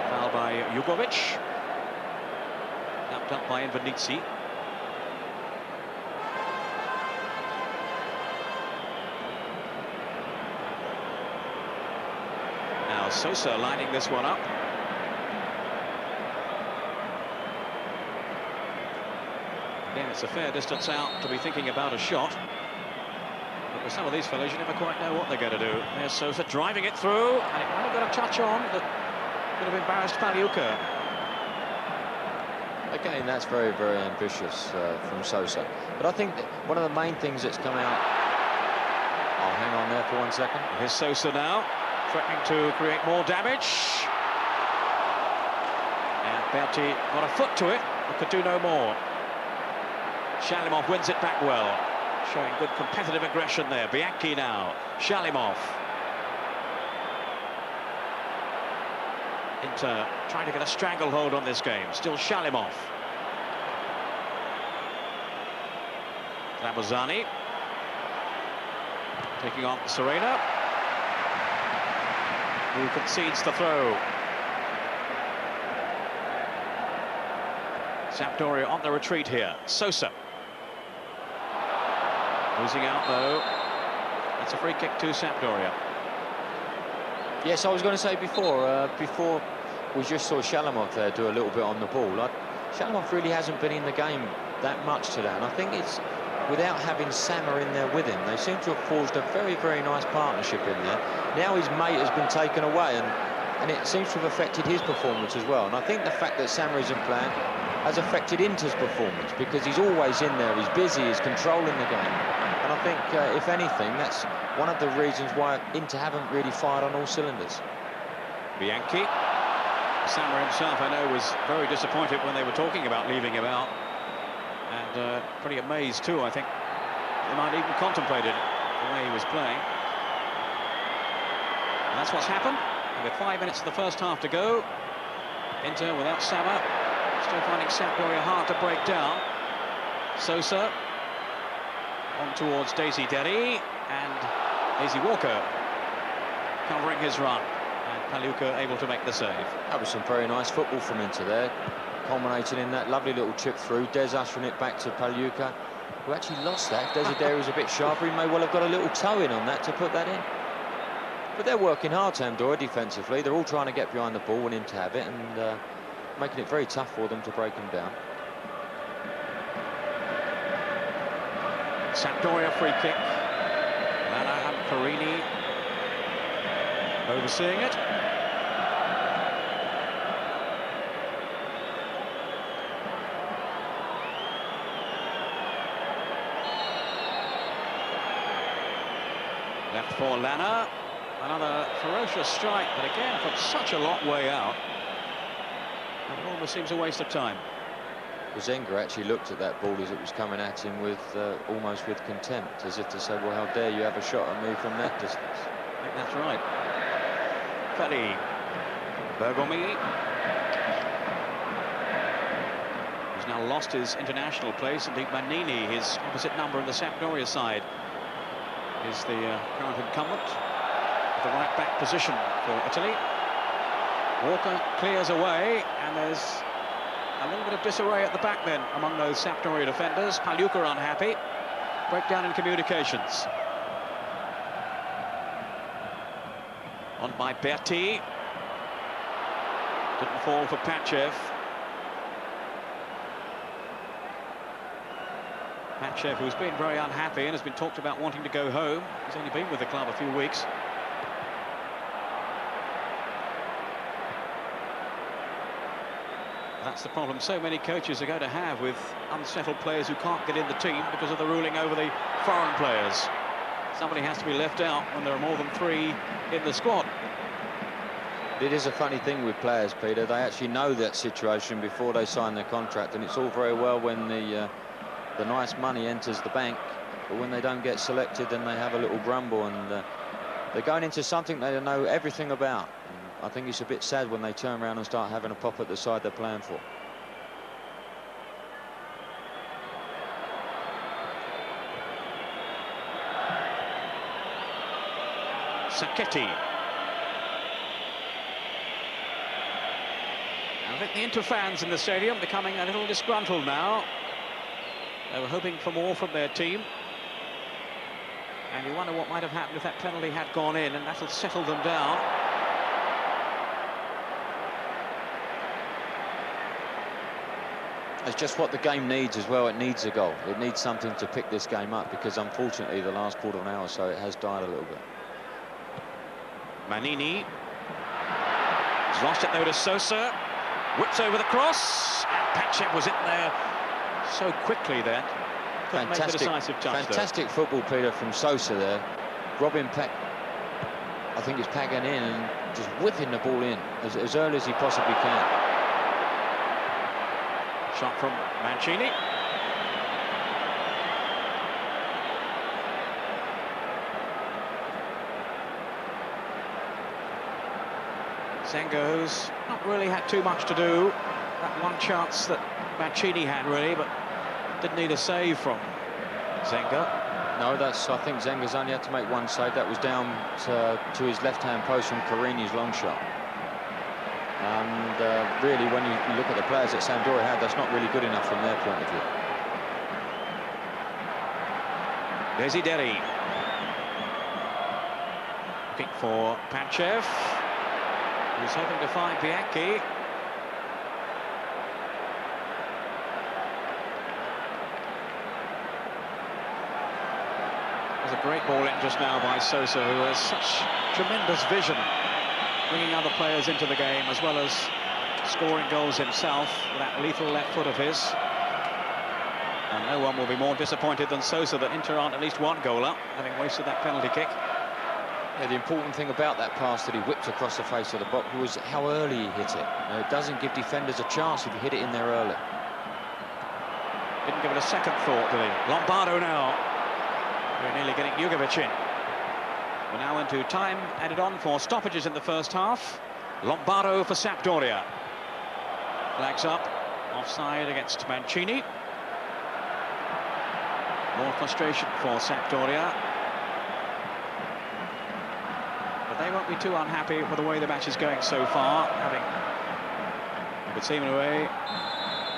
Foul by Jugovic. Tapped up by Invernizzi. Now Sosa lining this one up. Again, it's a fair distance out to be thinking about a shot. But with some of these fellows, you never quite know what they're going to do. There's Sosa driving it through, and it might have got a touch on that could have embarrassed Paliuca. Again, that's very, very ambitious from Sosa. But I think that one of the main things that's come out... I'll hang on there for 1 second. Here's Sosa now, threatening to create more damage. And Berti got a foot to it, but could do no more. Shalimov wins it back well, showing good competitive aggression there. Bianchi now, Shalimov. Inter trying to get a stranglehold on this game. Still Shalimov. Lamazani taking on Serena, who concedes the throw. Sampdoria on the retreat here. Sosa. Losing out, though. It's a free kick to Sampdoria. Yes, I was going to say before we just saw Shalimov there do a little bit on the ball. Shalimov really hasn't been in the game that much today, and I think it's without having Sammer in there with him. They seem to have forged a very, very nice partnership in there. Now his mate has been taken away, and it seems to have affected his performance as well. And I think the fact that Sammer isn't playing has affected Inter's performance, because he's always in there, he's busy, he's controlling the game. And I think, if anything, that's one of the reasons why Inter haven't really fired on all cylinders. Bianchi. Sammer himself, I know, was very disappointed when they were talking about leaving him out. And pretty amazed, too, I think. They might even contemplated the way he was playing. And that's what's happened. And with 5 minutes of the first half to go, Inter without Sammer, still finding Sampdoria hard to break down. Sosa on towards Daisy Derry, and Daisy Walker covering his run, and Paluca able to make the save. That was some very nice football from Inter there, culminating in that lovely little chip through. Des ushering it back to Paluca, who actually lost that. Daisy Derry was a bit sharper. He may well have got a little toe in on that to put that in. But they're working hard, Sampdoria, defensively. They're all trying to get behind the ball and Inter have it, and making it very tough for them to break them down. Sampdoria free kick. Lana and Carini overseeing it. Left for Lana. Another ferocious strike, but again from such a long way out. It almost seems a waste of time. Zenga actually looked at that ball as it was coming at him with almost with contempt, as if to say, well, how dare you have a shot at me from that distance. I think that's right. Feli. Bergomi. He's now lost his international place. Indeed, Manini, his opposite number in the Sampdoria side, is the current incumbent. The right back position for Italy. Walker clears away, and there's a little bit of disarray at the back then among those Sampdoria defenders. Paluca unhappy. Breakdown in communications. On by Berti. Didn't fall for Pachev. Pachev, who's been very unhappy and has been talked about wanting to go home. He's only been with the club a few weeks. That's the problem so many coaches are going to have with unsettled players who can't get in the team because of the ruling over the foreign players. Somebody has to be left out when there are more than 3 in the squad. It is a funny thing with players, Peter. They actually know that situation before they sign their contract, and it's all very well when the nice money enters the bank, but when they don't get selected, then they have a little grumble, and they're going into something they know everything about. I think it's a bit sad when they turn around and start having a pop at the side they're playing for. Sacchetti. I think the Inter fans in the stadium becoming a little disgruntled now. They were hoping for more from their team. And you wonder what might have happened if that penalty had gone in, and that'll settle them down. It's just what the game needs as well. It needs a goal. It needs something to pick this game up, because unfortunately the last quarter of an hour or so it has died a little bit. Manini. He's lost it though to Sosa. Whips over the cross. And Pachev was in there so quickly then. Couldn't make the decisive touch, fantastic though. Football, Peter, from Sosa there. Robin I think he's packing in and just whipping the ball in as early as he possibly can. Shot from Mancini. Zenga, who's not really had too much to do. That one chance that Mancini had, really, but didn't need a save from Zenga. No, I think Zenga's only had to make one save. That was down to his left-hand post from Carini's long shot. And really, when you look at the players that Sampdoria had, that's not really good enough from their point of view. Desideri. Looking for Panchev. He's hoping to find Bianchi. There's a great ball in just now by Sosa, who has such tremendous vision, bringing other players into the game as well as scoring goals himself with that lethal left foot of his. And no one will be more disappointed than Sosa that Inter aren't at least one goal up, having wasted that penalty kick. Yeah, the important thing about that pass that he whipped across the face of the box was how early he hit it. It doesn't give defenders a chance if you hit it in there early. Didn't give it a second thought, did he? Lombardo now. We're nearly getting Jugovic in. We're now into time added on for stoppages in the first half. Lombardo for Sampdoria. Flags up. Offside against Mancini. More frustration for Sampdoria. But they won't be too unhappy with the way the match is going so far, having, you could see him in a way,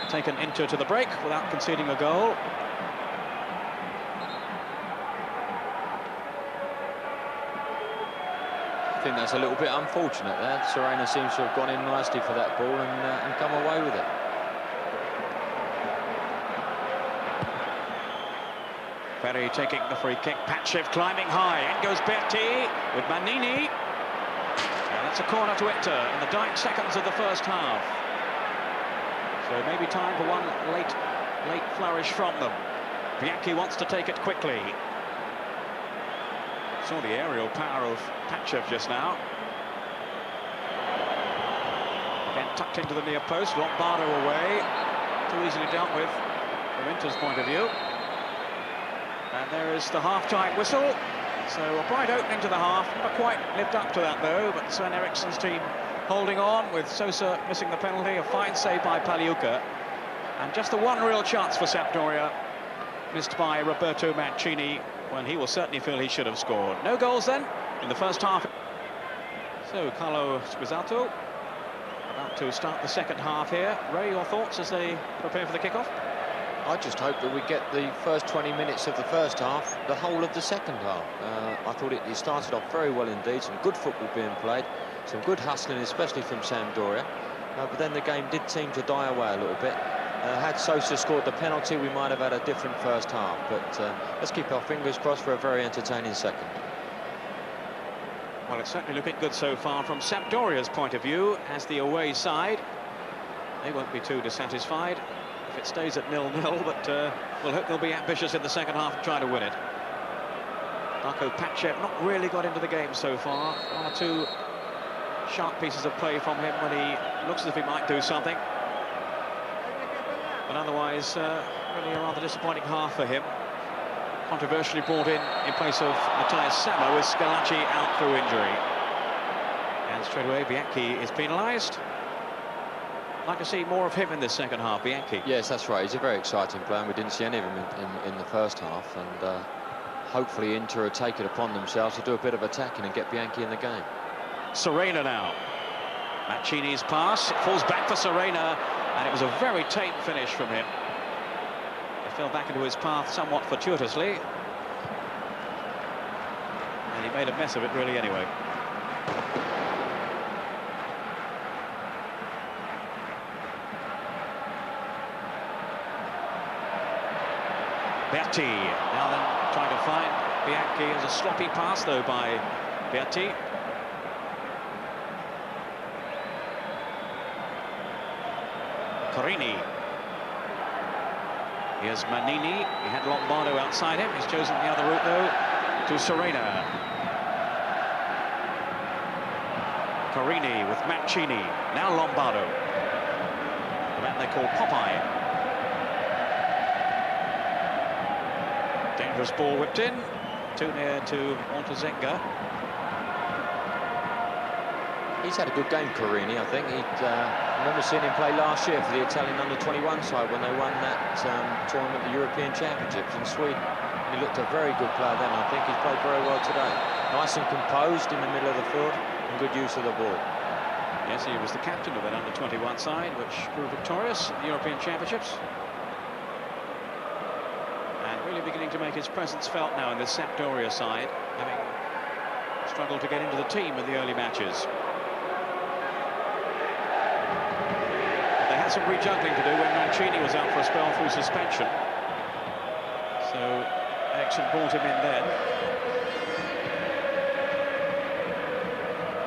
taken Inter to the break without conceding a goal. I think that's a little bit unfortunate there. Serena seems to have gone in nicely for that ball and come away with it. Ferry taking the free kick. Panchev climbing high. In goes Berti with Manini. And that's a corner to Inter in the dying seconds of the first half. So maybe time for one late flourish from them. Bianchi wants to take it quickly. Saw the aerial power of Panchev just now. Again tucked into the near post. Lombardo away. Too easily dealt with from Inter's point of view. And there is the half-time whistle. So a bright opening to the half. Never quite lived up to that, though. But Sven Eriksen's team holding on with Sosa missing the penalty. A fine save by Paliuca. And just the one real chance for Sampdoria, missed by Roberto Mancini, when he will certainly feel he should have scored. No goals, then, in the first half. So, Carlo Squizzato about to start the second half here. Ray, your thoughts as they prepare for the kickoff? I just hope that we get the first 20 minutes of the first half, the whole of the second half. I thought it started off very well indeed, some good football being played, some good hustling, especially from Sampdoria. But then the game did seem to die away a little bit. Had Sosa scored the penalty, we might have had a different first half. But let's keep our fingers crossed for a very entertaining second. Well, it's certainly looking good so far from Sampdoria's point of view as the away side. They won't be too dissatisfied if it stays at 0-0, but we'll hope they'll be ambitious in the second half and try to win it. Darko Panchev not really got into the game so far. One or two sharp pieces of play from him when he looks as if he might do something. But otherwise, really a rather disappointing half for him. Controversially brought in place of Matthias Sammer with Scalacci out through injury. And straight away, Bianchi is penalised. I'd like to see more of him in this second half, Bianchi. Yes, that's right. He's a very exciting player, and we didn't see any of him in the first half. And hopefully Inter will take it upon themselves to do a bit of attacking and get Bianchi in the game. Serena now. Mancini's pass falls back for Serena, and it was a very tame finish from him. It fell back into his path somewhat fortuitously, and he made a mess of it really anyway. Berti now then trying to find Bianchi. As a sloppy pass though by Berti. Carini. Here's Manini. He had Lombardo outside him. He's chosen the other route though to Serena. Carini with Mancini. Now Lombardo. The man they call Popeye. Dangerous ball whipped in, too near to Montezenga. He's had a good game, Carini, I think. I remember seeing him play last year for the Italian under-21 side when they won that tournament, the European Championships in Sweden. He looked a very good player then. I think he's played very well today. Nice and composed in the middle of the field and good use of the ball. Yes, he was the captain of that under-21 side, which grew victorious in the European Championships. And really beginning to make his presence felt now in this Sampdoria side, having struggled to get into the team in the early matches. But they had some rejuggling to do when Mancini was out for a spell through suspension. So Eriksson brought him in then.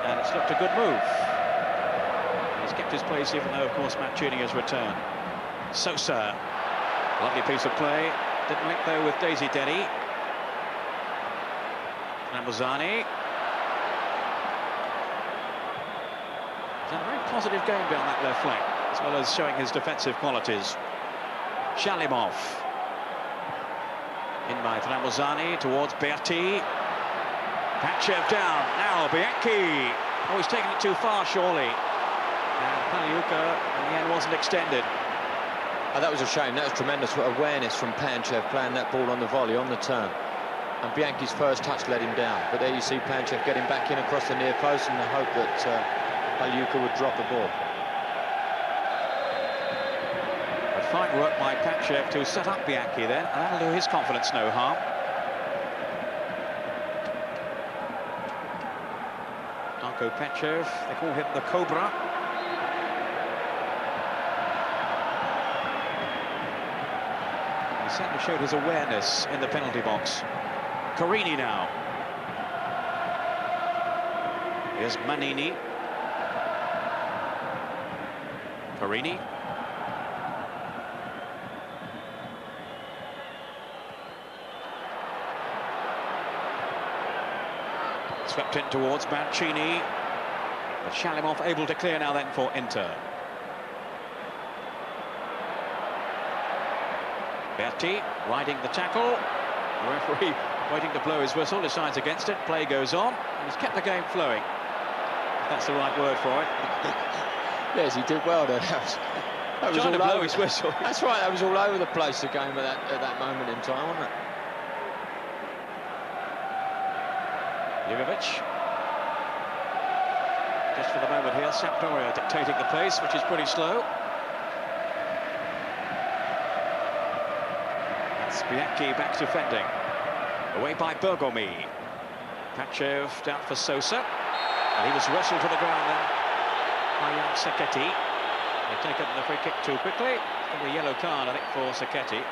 And it's looked a good move. He's kept his place even though, of course, Mancini has returned. Sosa, lovely piece of play. Didn't link though with Daisy Denny. Ramazani. He's had a very positive game down that left flank, as well as showing his defensive qualities. Shalimov. In by Ramazani towards Berti. Pachev down. Now Bianchi. Oh, he's taken it too far, surely. And Paliuka, in the end, wasn't extended. Oh, that was a shame. That was tremendous awareness from Panchev playing that ball on the volley, on the turn. And Bianchi's first touch let him down. But there you see Panchev getting back in across the near post in the hope that Paliuka would drop the ball. But fine work by Panchev to set up Bianchi then, and that'll do his confidence no harm. Darko Panchev, they call him the Cobra. He certainly showed his awareness in the penalty box. Carini now. Here's Manini. Carini. Swept in towards Mancini. But Shalimov able to clear now then for Inter. Berti riding the tackle. The referee waiting to blow his whistle, decides against it. Play goes on, and he's kept the game flowing. If that's the right word for it. Yes, he did well there. That was trying to all blow over. his whistle. That's right, that was all over the place, the game at that moment in time, wasn't it? Jugovic. Just for the moment here, Sampdoria dictating the pace, which is pretty slow. That's Bianchi back defending. Away by Bergomi. Pachev down for Sosa. And he was wrestled to the ground then by young Sacchetti. They've taken the free kick too quickly. It's going to be a yellow card, I think, for Sacchetti.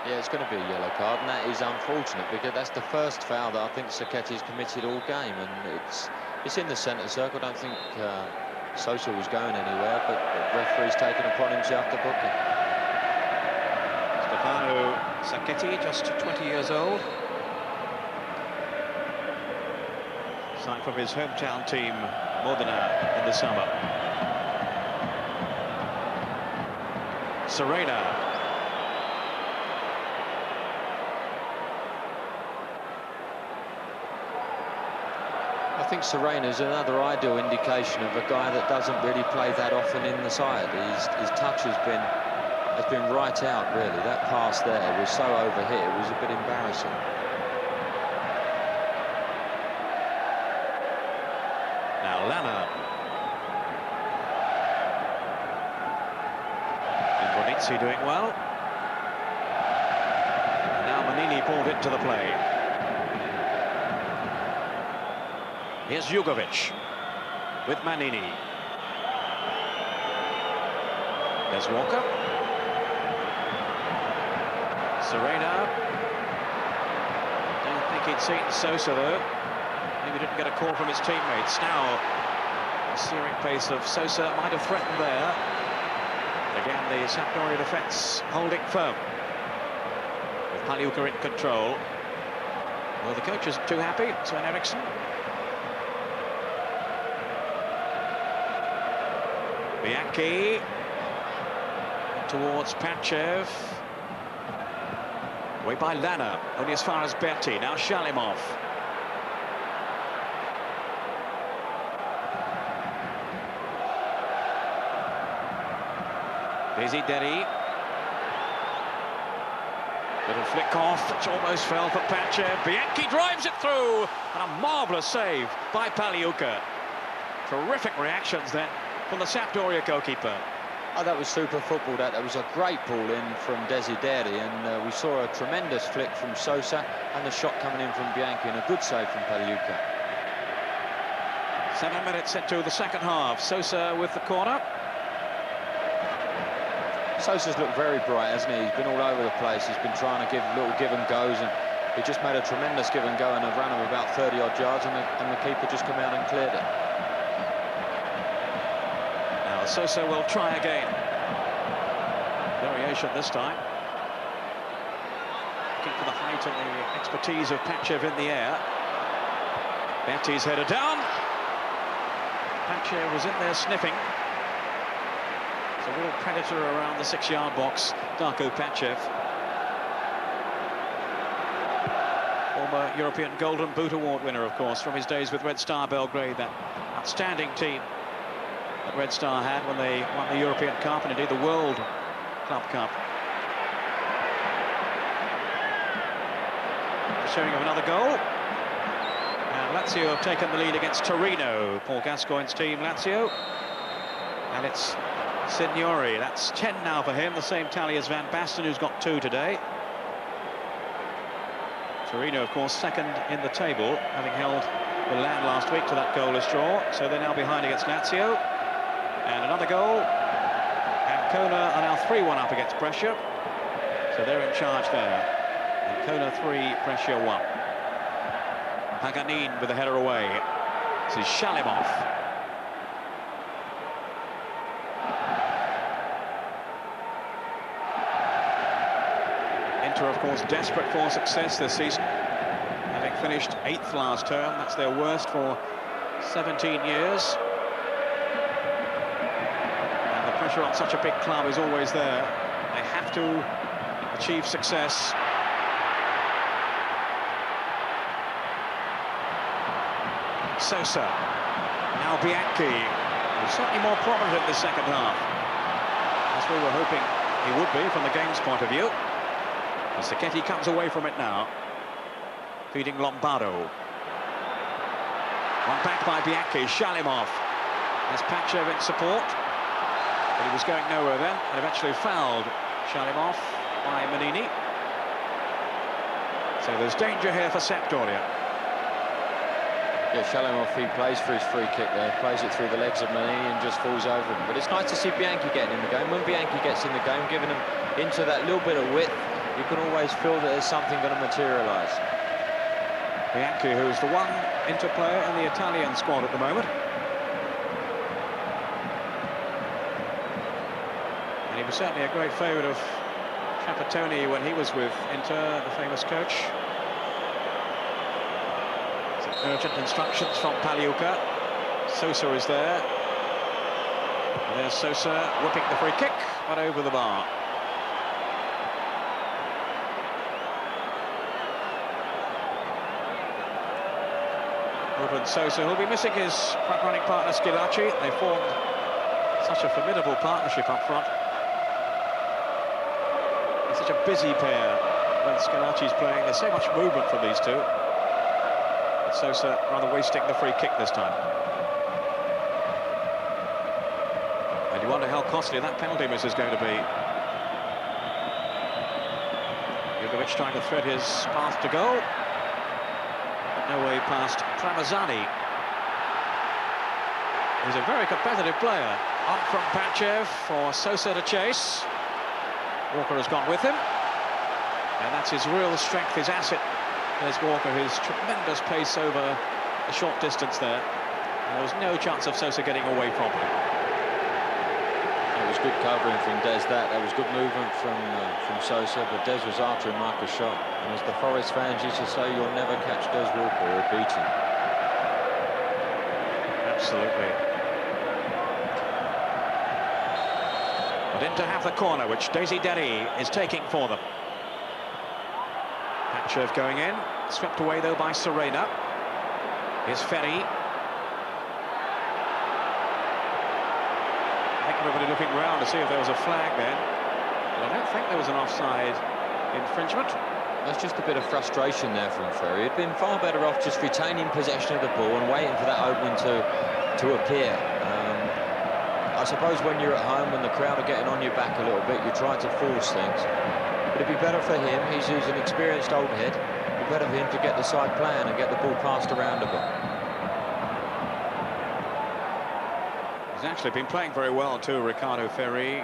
Yeah, it's going to be a yellow card, and that is unfortunate because that's the first foul that I think Sacchetti has committed all game, and it's in the centre circle. I don't think Sosa was going anywhere, but the referee's taken upon himself to book it. Stefano Sacchetti, just 20 years old. Signed from his hometown team, Modena, in the summer. Serena. I think Serena's another ideal indication of a guy that doesn't really play that often in the side. His touch has been right out, really. That pass there was so overhit, it was a bit embarrassing. Now Lana. And Bonizzi doing well. And now Manini pulled it to the play. Here's Jugovic with Manini. There's Walker. Serena. Don't think he'd seen Sosa though. Maybe didn't get a call from his teammates. Now the steering pace of Sosa might have threatened there. Again, the Sampdoria defence holding firm with Paliuka in control. Well, the coach isn't too happy. Sven Eriksson. Bianchi towards Pachev. Away by Lana, only as far as Berti. Now Shalimov. Daisy Denny. Little flick off, which almost fell for Pachev. Bianchi drives it through, and a marvellous save by Paliuka. Terrific reactions then from the Sampdoria goalkeeper. Oh, that was super football. That was a great ball in from Desideri, and we saw a tremendous flick from Sosa and the shot coming in from Bianchi, and a good save from Pagliuca. 7 minutes into the second half. Sosa with the corner. Sosa's looked very bright, hasn't he? He's been all over the place. He's been trying to give little give and goes, and he just made a tremendous give and go in a run of about 30-odd yards, and the keeper just came out and cleared it. Now Sosa will try again. Variation this time. Looking for the height and the expertise of Pachev in the air. Betty's headed down. Pachev was in there sniffing. It's a real predator around the 6-yard box, Darko Pachev. Former European Golden Boot Award winner, of course, from his days with Red Star Belgrade, that outstanding team that Red Star had when they won the European Cup and indeed the World Club Cup. Showing of another goal. And Lazio have taken the lead against Torino, Paul Gascoigne's team, Lazio. And it's Signori, that's 10 now for him, the same tally as Van Basten, who's got 2 today. Torino, of course, second in the table, having held Milan last week to that goalless draw, so they're now behind against Lazio. And another goal. Ancona are now 3-1 up against Brescia, so they're in charge there. Ancona 3, Brescia 1. Paganin with the header away. This is Shalimov. Inter, of course, desperate for success this season, having finished 8th last term. That's their worst for 17 years. And the pressure on such a big club is always there. They have to achieve success. Sosa, now Bianchi, who's certainly more prominent in the second half, as we were hoping he would be from the game's point of view. Sacchetti comes away from it now, feeding Lombardo. One back by Bianchi, Shalimov. There's Pachev in support, but he was going nowhere then, and eventually fouled Shalimov by Manini. So there's danger here for Sampdoria. Yeah, Shalimov, he plays for his free kick there, plays it through the legs of Manini and just falls over him. But it's nice to see Bianchi getting in the game. When Bianchi gets in the game, giving him into that little bit of width, you can always feel that there's something going to materialise. Bianchi, who's the one Inter player in the Italian squad at the moment. And he was certainly a great favourite of Trapattoni when he was with Inter, the famous coach. Urgent instructions from Pagliuca. Sosa is there. And there's Sosa whipping the free kick, but over the bar. Ruben Sosa, who'll be missing his front-running partner Schillaci. They formed such a formidable partnership up front. It's such a busy pair when Schillaci's playing. There's so much movement from these two. Sosa rather wasting the free kick this time. And you wonder how costly that penalty miss is going to be. Jugovic trying to thread his path to goal. But no way past Tramezzani. He's a very competitive player. Up from Pachev for Sosa to chase. Walker has gone with him. And that's his real strength, his asset. There's Walker, his tremendous pace over a short distance there. And there was no chance of Sosa getting away from him. It was good covering from Des. That was good movement from Sosa, but Des was after him, Marcus shot. And as the Forest fans used to say, you'll never catch Des Walker or beat him. Absolutely. But in to have the corner, which Desideri is taking for them. Pachev going in, swept away though by Serena. Here's Ferri. I think everybody looking round to see if there was a flag then. But I don't think there was an offside infringement. That's just a bit of frustration there from Ferri. He'd been far better off just retaining possession of the ball and waiting for that opening to to appear. I suppose when you're at home, when the crowd are getting on your back a little bit, you try to force things. But it'd be better for him, he's an experienced old head, it'd be better for him to get the side playing and get the ball passed around a bit. He's actually been playing very well too, Riccardo Ferri.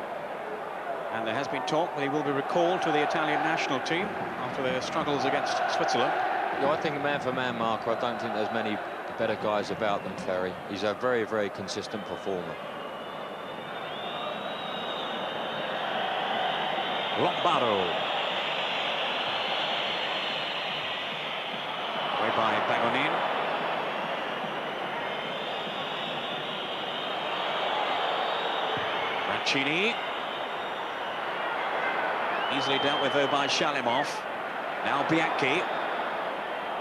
And there has been talk that he will be recalled to the Italian national team after their struggles against Switzerland. Yeah, I think man-for-man marker, I don't think there's many better guys about than Ferri. He's a very, very consistent performer. Lombardo. Away by Pagonin. Mancini. Easily dealt with though by Shalimov. Now Bianchi.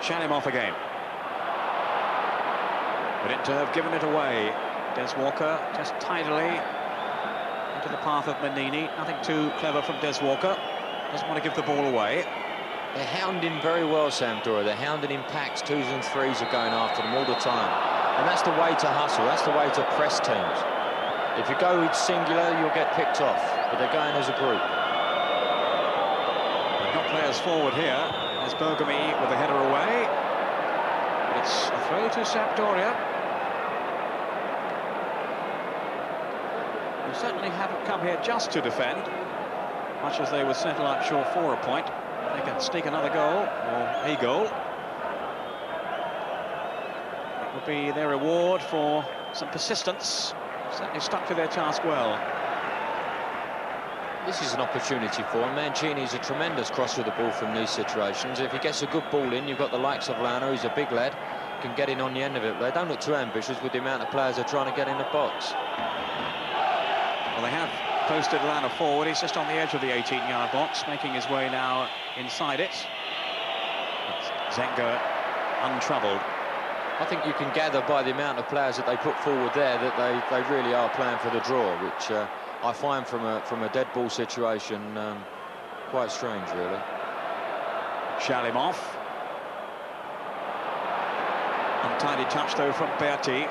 Shalimov again. Wouldn't have given it away. Des Walker just tidily into the path of Menini. Nothing too clever from Des Walker. Doesn't want to give the ball away. They're hounding very well, Sampdoria. They're hounding in packs, 2s and 3s are going after them all the time. And that's the way to hustle, that's the way to press teams. If you go singular, you'll get picked off, but they're going as a group. They've got players forward here. There's Bergami with the header away. It's a throw to Sampdoria. They certainly haven't come here just to defend, much as they would settle up short for a point. They can sneak another goal, or a goal. It would be their reward for some persistence. Certainly stuck to their task well. This is an opportunity for him. Mancini's a tremendous crosser of the ball from these situations. If he gets a good ball in, you've got the likes of Lano, who's a big lad, can get in on the end of it. They don't look too ambitious with the amount of players they're trying to get in the box. Well, they have posted Lano forward. He's just on the edge of the 18-yard box, making his way now inside it. Zenga untroubled. I think you can gather by the amount of players that they put forward there that they really are playing for the draw, which I find from a dead ball situation quite strange, really. Shalimov. Untidy touch, though, from Berti.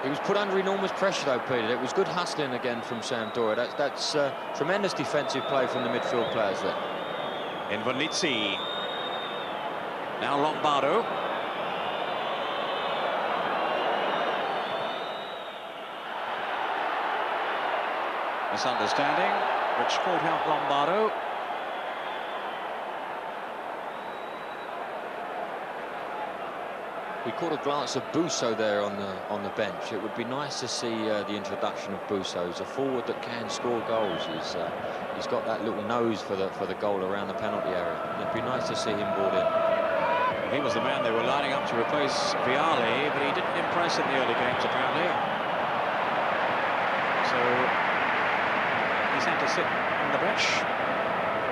He was put under enormous pressure, though, Peter. It was good hustling again from Sampdoria. That's tremendous defensive play from the midfield players there. Invernizzi. Now Lombardo. Misunderstanding, which called out Lombardo. We caught a glance of Busso there on the bench. It would be nice to see the introduction of Busso. He's a forward that can score goals. He's got that little nose for the goal around the penalty area. It'd be nice to see him brought in. He was the man they were lining up to replace Vialli, but he didn't impress in the early games apparently. So he's had to sit on the bench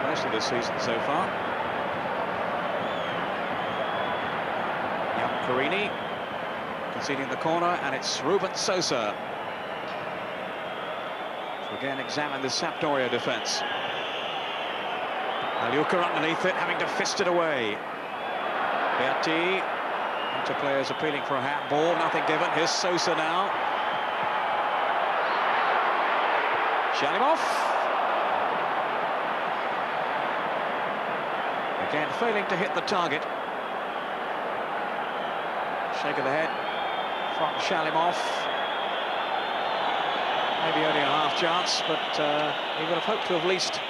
most of this season so far. Young Carini conceding the corner, and it's Ruben Sosa to again examine the Sampdoria defence. Aliuka underneath it, having to fist it away. Berti into players appealing for a handball, nothing given. Here's Sosa now. Shalimov. Again, failing to hit the target. Shake of the head from Shalimov. Maybe only a half chance, but he would have hoped to have at least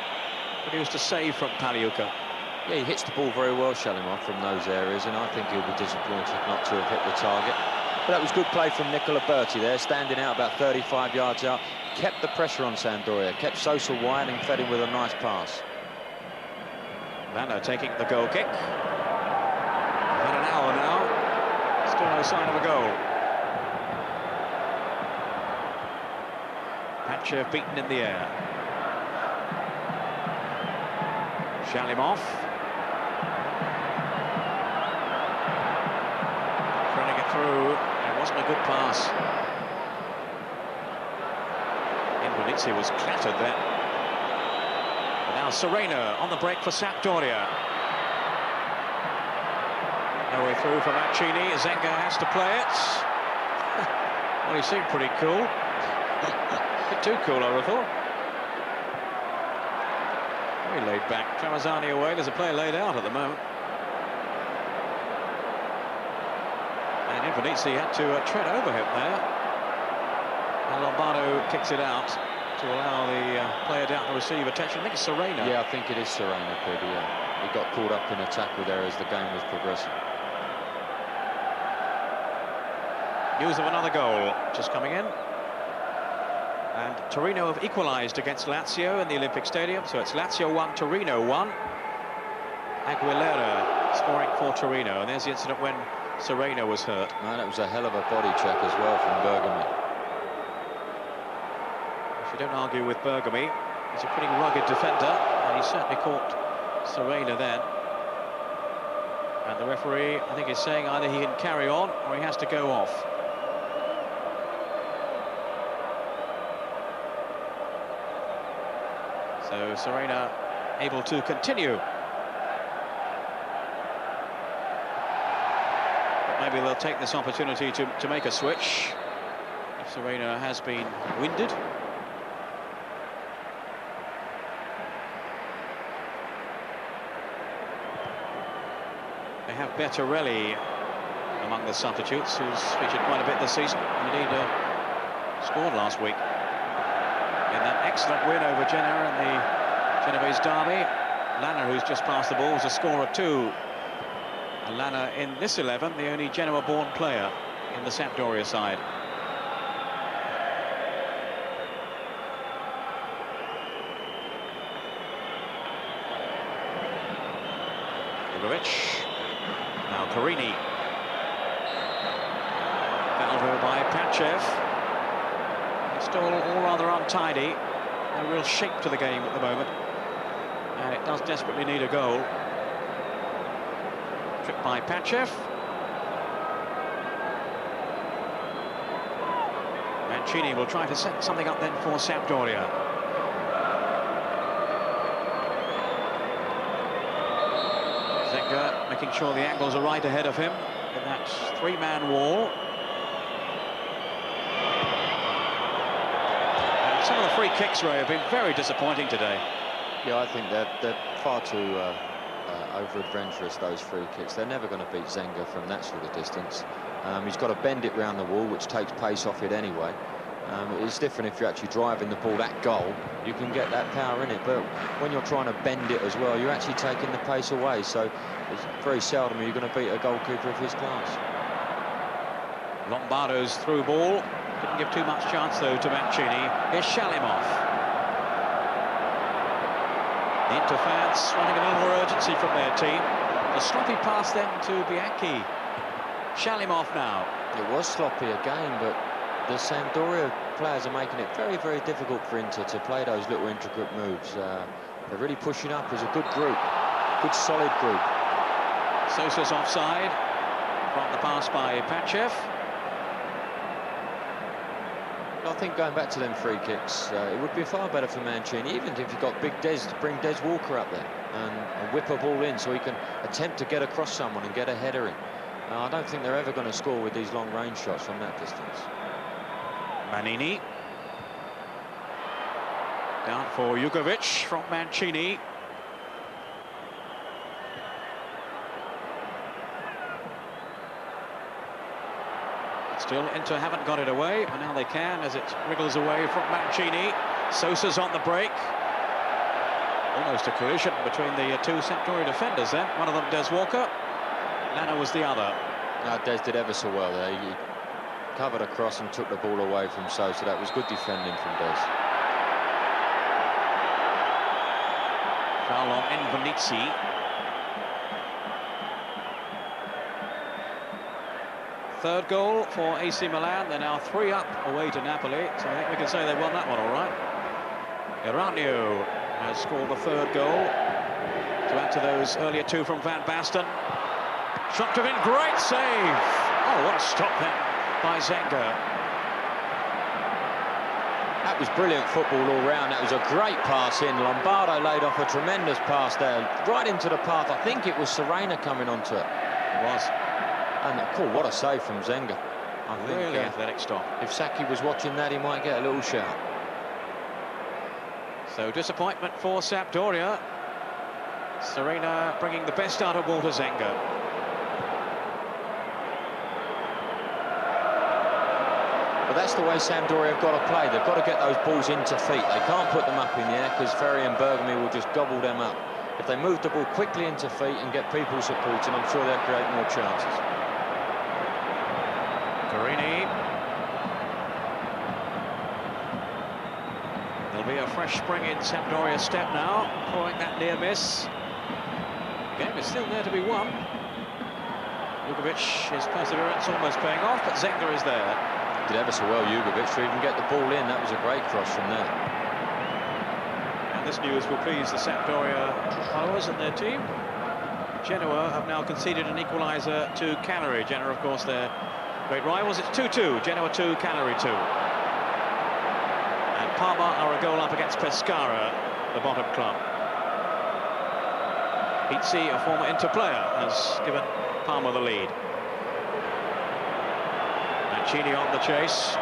produced a save from Paliuka. Yeah, he hits the ball very well, Shalimov, from those areas, and I think he'll be disappointed not to have hit the target. But that was good play from Nicola Berti there, standing out about 35 yards out. Kept the pressure on Sampdoria, kept Sosa wide and fed him with a nice pass. Lano taking the goal kick. About an hour now. Still no sign of a goal. Patchev beaten in the air. Shalimov. Running it through. It wasn't a good pass. Invernizzi was clattered there. And now Serena on the break for Sampdoria. No way through for Mancini. Zenga has to play it. Well, he seemed pretty cool. A bit too cool, I would have thought. Very laid back. Tramezzani away. There's a player laid out at the moment. And Invernizzi had to tread over him there. And Lombardo kicks it out to allow the player down to receive attention. I think it's Serena. Yeah, I think it is Serena, Piddy. He got caught up in a tackle there as the game was progressing. News of another goal just coming in. And Torino have equalised against Lazio in the Olympic Stadium. So it's Lazio 1, Torino 1. Aguilera scoring for Torino. And there's the incident when Serena was hurt. No, that was a hell of a body check as well from Bergami. If you don't argue with Bergami, he's a pretty rugged defender. And he certainly caught Serena then. And the referee, I think, is saying either he can carry on or he has to go off. So Serena able to continue. But maybe they'll take this opportunity to make a switch. If Serena has been winded. They have Bertarelli among the substitutes, who's featured quite a bit this season. Indeed, scored last week in that excellent win over Genoa in the Genovese derby. Lana, who's just passed the ball, was a scorer too. And Lana in this 11, the only Genoa-born player in the Sampdoria side. Jugovic. Now Carini. Fouled over by Pachev. It's still all rather untidy. No real shape to the game at the moment. And it does desperately need a goal. Tripped by Pachev. Mancini will try to set something up then for Sampdoria. Zenga making sure the angles are right ahead of him in that three-man wall. And some of the free kicks, Ray, have been very disappointing today. Yeah, I think they're far too over-adventurous, those free kicks. They're never going to beat Zenga from that sort of distance. He's got to bend it round the wall, which takes pace off it anyway. It's different if you're actually driving the ball at goal. You can get that power in it, but when you're trying to bend it as well, you're actually taking the pace away. So it's very seldom you're going to beat a goalkeeper of his class. Lombardo's through ball. Didn't give too much chance, though, to Mancini. Here's Shalimov. The Inter fans wanting a little more urgency from their team. A sloppy pass then to Bianchi. Shalimov now. It was sloppy again, but the Sampdoria players are making it very, very difficult for Inter to play those little intricate moves. They're really pushing up as a good group, good solid group. Sosa's offside from the pass by Pachev. I think going back to them free kicks, it would be far better for Mancini, even if you've got big Des, to bring Des Walker up there and whip a ball in so he can attempt to get across someone and get a header in. I don't think they're ever going to score with these long-range shots from that distance. Manini. Down for Jugovic from Mancini. Still, Inter haven't got it away, but now they can as it wriggles away from Mancini. Sosa's on the break. Almost a collision between the two Sampdoria defenders there. One of them, Des Walker. Lana was the other. No, Des did ever so well there. He covered across and took the ball away from Sosa. That was good defending from Des. Foul on Invernizzi. Third goal for AC Milan. They're now 3 up away to Napoli, so I think we can say they won that one all right. Iranio has scored the third goal to add to those earlier two from Van Basten. Shot to in, great save! Oh, what a stop then by Zenga. That was brilliant football all round. That was a great pass in. Lombardo laid off a tremendous pass there, right into the path. I think it was Serena coming onto it. It was. And cool, what a save from Zenga. I think really athletic stop. if Saki was watching that, he might get a little shout. So disappointment for Sampdoria. Serena bringing the best out of Walter Zenga. But that's the way Sampdoria have got to play. They've got to get those balls into feet. They can't put them up in the air because Ferry and Bergamy will just gobble them up. If they move the ball quickly into feet and get people supporting, I'm sure they'll create more chances. Carini. There'll be a fresh spring in Sampdoria's step now, following that near miss. The game is still there to be won. Jugovic, his perseverance almost paying off, but Zenga is there. Did ever so well, Jugovic, to even get the ball in. That was a great cross from there. And this news will please the Sampdoria followers and their team. Genoa have now conceded an equaliser to Cagliari. Genoa, of course, their great rivals. It's 2-2. Genoa 2, Cagliari 2. And Parma are a goal up against Pescara, the bottom club. Pizzi, a former Inter player, has given Parma the lead. Mancini on the chase.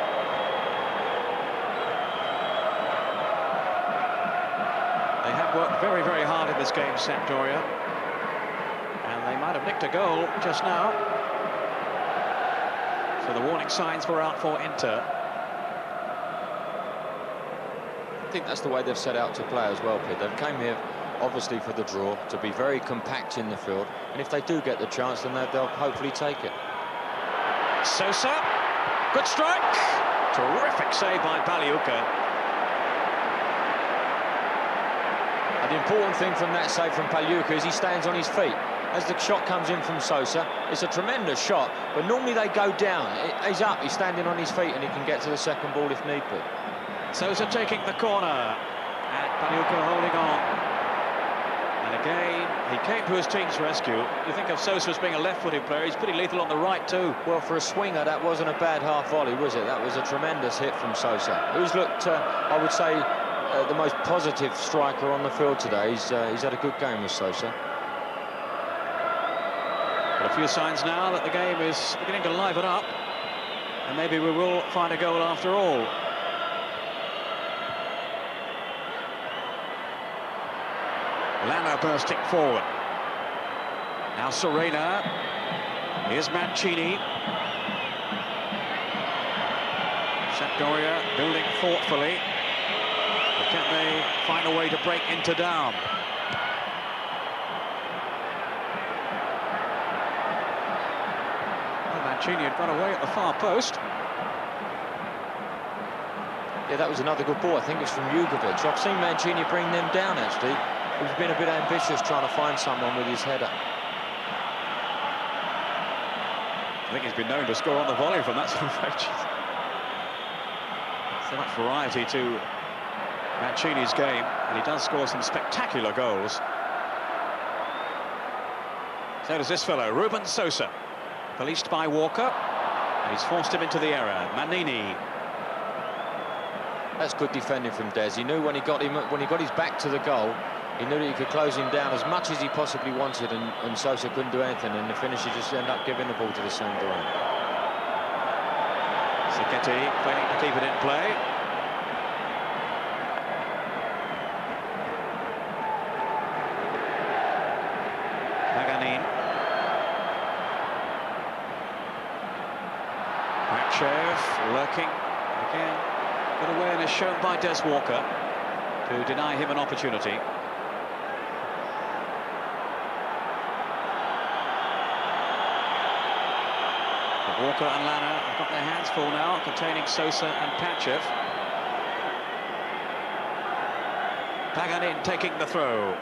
They have worked very, very hard in this game, Sampdoria. And they might have nicked a goal just now. So the warning signs were out for Inter. I think that's the way they've set out to play as well, Pete. They've came here, obviously, for the draw, to be very compact in the field. And if they do get the chance, then they'll hopefully take it. Sosa. Good strike. Terrific save by Baliuka. And the important thing from that save from Baliuka is he stands on his feet. As the shot comes in from Sosa, it's a tremendous shot, but normally they go down. He's up, he's standing on his feet, and he can get to the second ball if need be. Sosa taking the corner, and Baliuka holding on. And again, he came to his team's rescue. You think of Sosa as being a left-footed player, he's pretty lethal on the right too. Well, for a swinger, that wasn't a bad half volley, was it? That was a tremendous hit from Sosa, who's looked, I would say, the most positive striker on the field today. He's had a good game with Sosa. But a few signs now that the game is beginning to liven up, and maybe we will find a goal after all. Lana bursting forward. Now Serena. Here's Mancini. Sampdoria building thoughtfully. But can they find a way to break into down? Well, Mancini had got away at the far post. Yeah, that was another good ball. I think it's from Jugovic. I've seen Mancini bring them down, actually. He's been a bit ambitious trying to find someone with his header. I think he's been known to score on the volley from that sort of range. So much variety to Mancini's game, and he does score some spectacular goals. So does this fellow, Ruben Sosa, policed by Walker, and he's forced him into the error. Manini. That's good defending from Des. He knew when he got his back to the goal, he knew that he could close him down as much as he possibly wanted, and Sosa couldn't do anything, and the finisher just ended up giving the ball to the Sampdoria. Sacchetti failing to keep it in play. Paganin. Pachev lurking again. Good awareness shown by Des Walker to deny him an opportunity. Walker and Lana have got their hands full now, containing Sosa and Pachev. Paganin taking the throw.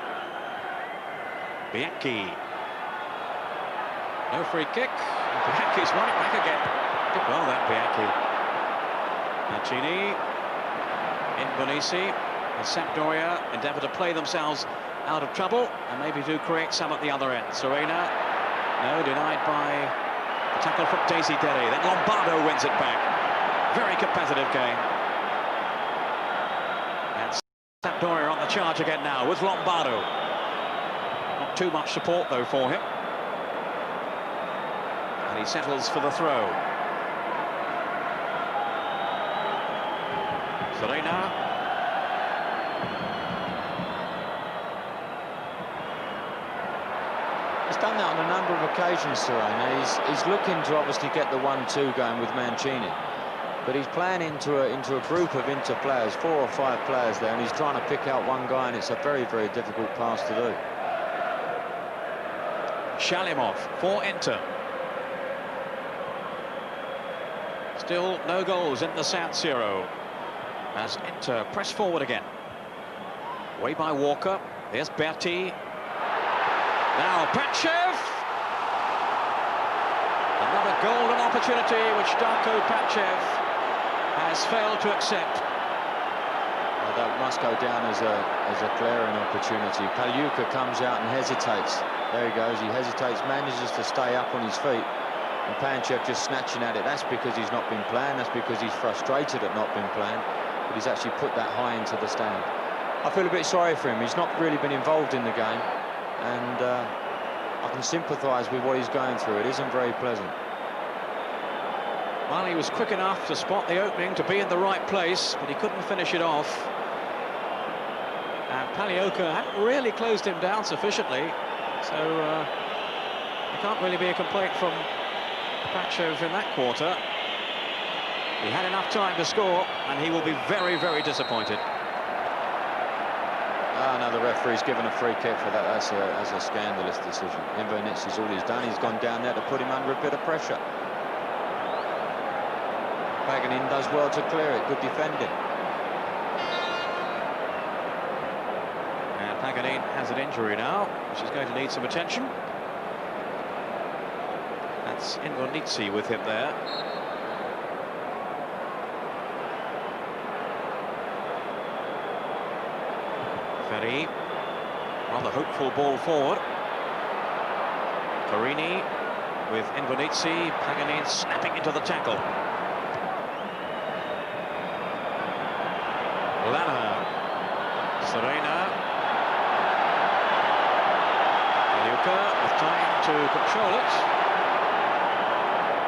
Bianchi. No free kick. Bianchi's won it back again. Did well that Bianchi. Mancini. In Bonisi. And Sampdoria endeavour to play themselves out of trouble and maybe do create some at the other end. Serena. No, denied by the tackle from Desideri. Then Lombardo wins it back. Very competitive game. And Sampdoria on the charge again now with Lombardo. Not too much support though for him. And he settles for the throw. Serena. He's done that on a number of occasions, Serena. He's looking to obviously get the 1-2 going with Mancini. But he's playing into a group of Inter players, 4 or 5 players there, and he's trying to pick out one guy, and it's a very, very difficult pass to do. Shalimov for Inter. Still no goals in the San Siro as Inter press forward again. Away by Walker. There's Berti. Now Pachev. Another golden opportunity which Darko Pachev has failed to accept. Well, that must go down as a glaring opportunity. Pagliuca comes out and hesitates. There he goes. He hesitates, manages to stay up on his feet. And Pachev just snatching at it. That's because he's not been playing. That's because he's frustrated at not being playing. But he's actually put that high into the stand. I feel a bit sorry for him. He's not really been involved in the game. And I can sympathise with what he's going through. It isn't very pleasant. Well, he was quick enough to spot the opening, to be in the right place, but he couldn't finish it off. And Pagliuca hadn't really closed him down sufficiently, so there can't really be a complaint from Pachev in that quarter. He had enough time to score, and he will be very, very disappointed. No, the referee's given a free kick for that. That's a scandalous decision. Inverness is all he's done. He's gone down there to put him under a bit of pressure. Paganin does well to clear it. Good defending. And Paganin has an injury now, which is going to need some attention. That's Invernizzi with him there. Ferri, rather hopeful ball forward. Carini with Invernizzi. Paganin snapping into the tackle. Lana, Serena, Pagliuca with time to control it.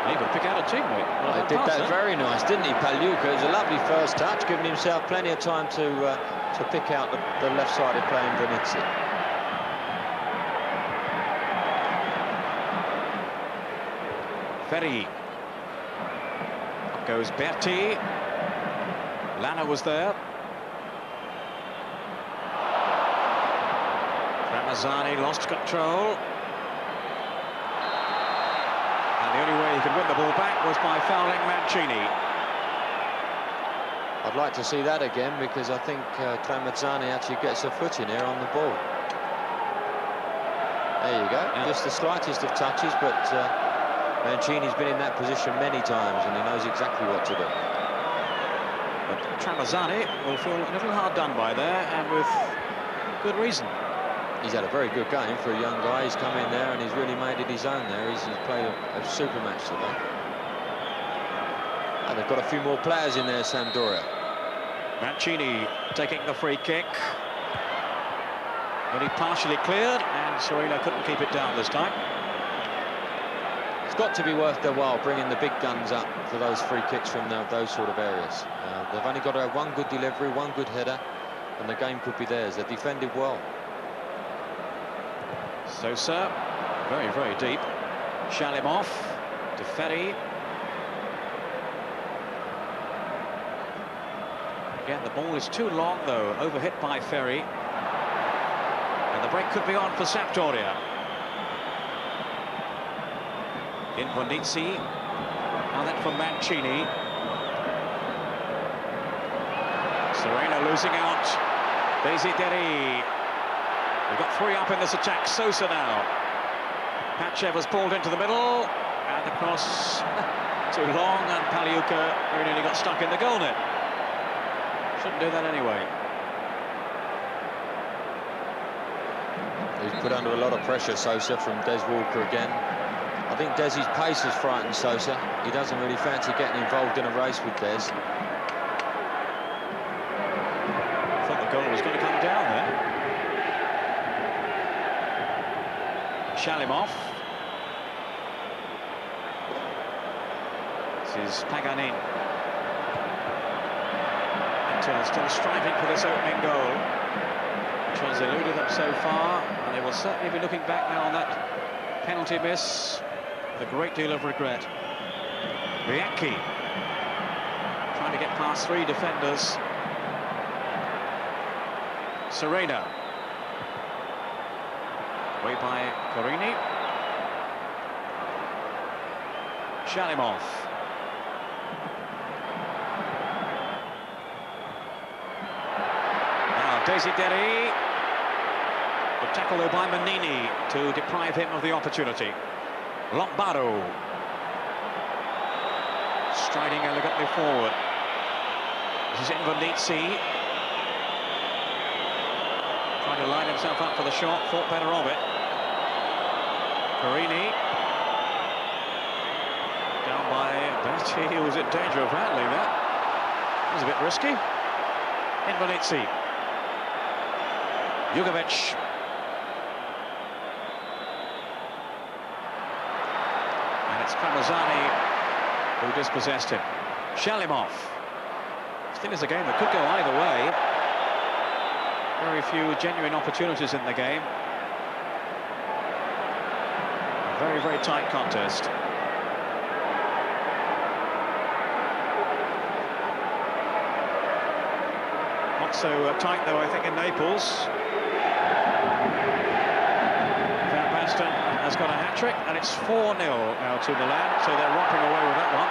And he could pick out a teammate. Well, he did that very nice, didn't he, Pagliuca? It was a lovely first touch, giving himself plenty of time to pick out the left-sided player Invernizzi. Ferri. Up goes Berti. Lana was there. Ramazani lost control. And the only way he could win the ball back was by fouling Mancini. I'd like to see that again, because I think Tramezzani actually gets a foot in here on the ball. There you go. Yeah. Just the slightest of touches, but Mancini's been in that position many times, and he knows exactly what to do. But Tramezzani will feel a little hard done by there, and with good reason. He's had a very good game for a young guy. He's come in there and he's really made it his own there. He's played a super match today. And they've got a few more players in there, Sampdoria. Mancini taking the free kick. Only partially cleared, and Serena couldn't keep it down this time. It's got to be worth their while bringing the big guns up for those free kicks from those sort of areas. They've only got to have one good delivery, one good header, and the game could be theirs. They've defended well. Sosa, very, very deep. Shalimov to Ferri. Again, the ball is too long, though, overhit by Ferri. And the break could be on for Sampdoria. Invernizzi. Now then for Mancini. Serena losing out. Desideri. We've got 3 up in this attack. Sosa now. Pachev was pulled into the middle, and the cross too long, and Pagliuca very nearly got stuck in the goal net. Shouldn't do that anyway. He's put under a lot of pressure, Sosa, from Des Walker again. I think Desi's pace has frightened Sosa. He doesn't really fancy getting involved in a race with Des. I thought the goal was going to come down there. Shalimov. This is Paganin. Inter still striving for this opening goal, which has eluded them so far, and they will certainly be looking back now on that penalty miss with a great deal of regret. Bianchi trying to get past three defenders. Serena. Away by Carini. Shalimov. Now Desideri. The tackle though by Manini to deprive him of the opportunity. Lombardo. Striding elegantly forward. This is Invernizzi. Trying to line himself up for the shot, thought better of it. Carini. Down by Berti, who was in danger of handling that. It was a bit risky. Invernizzi. Jugovic. And it's Pramazani who dispossessed him. Shalimov. Still is a game that could go either way. Very few genuine opportunities in the game. A very, very tight contest. Not so tight, though, I think, in Naples. Van Basten has got a hat-trick, and it's 4-0 now to Milan, so they're romping away with that one.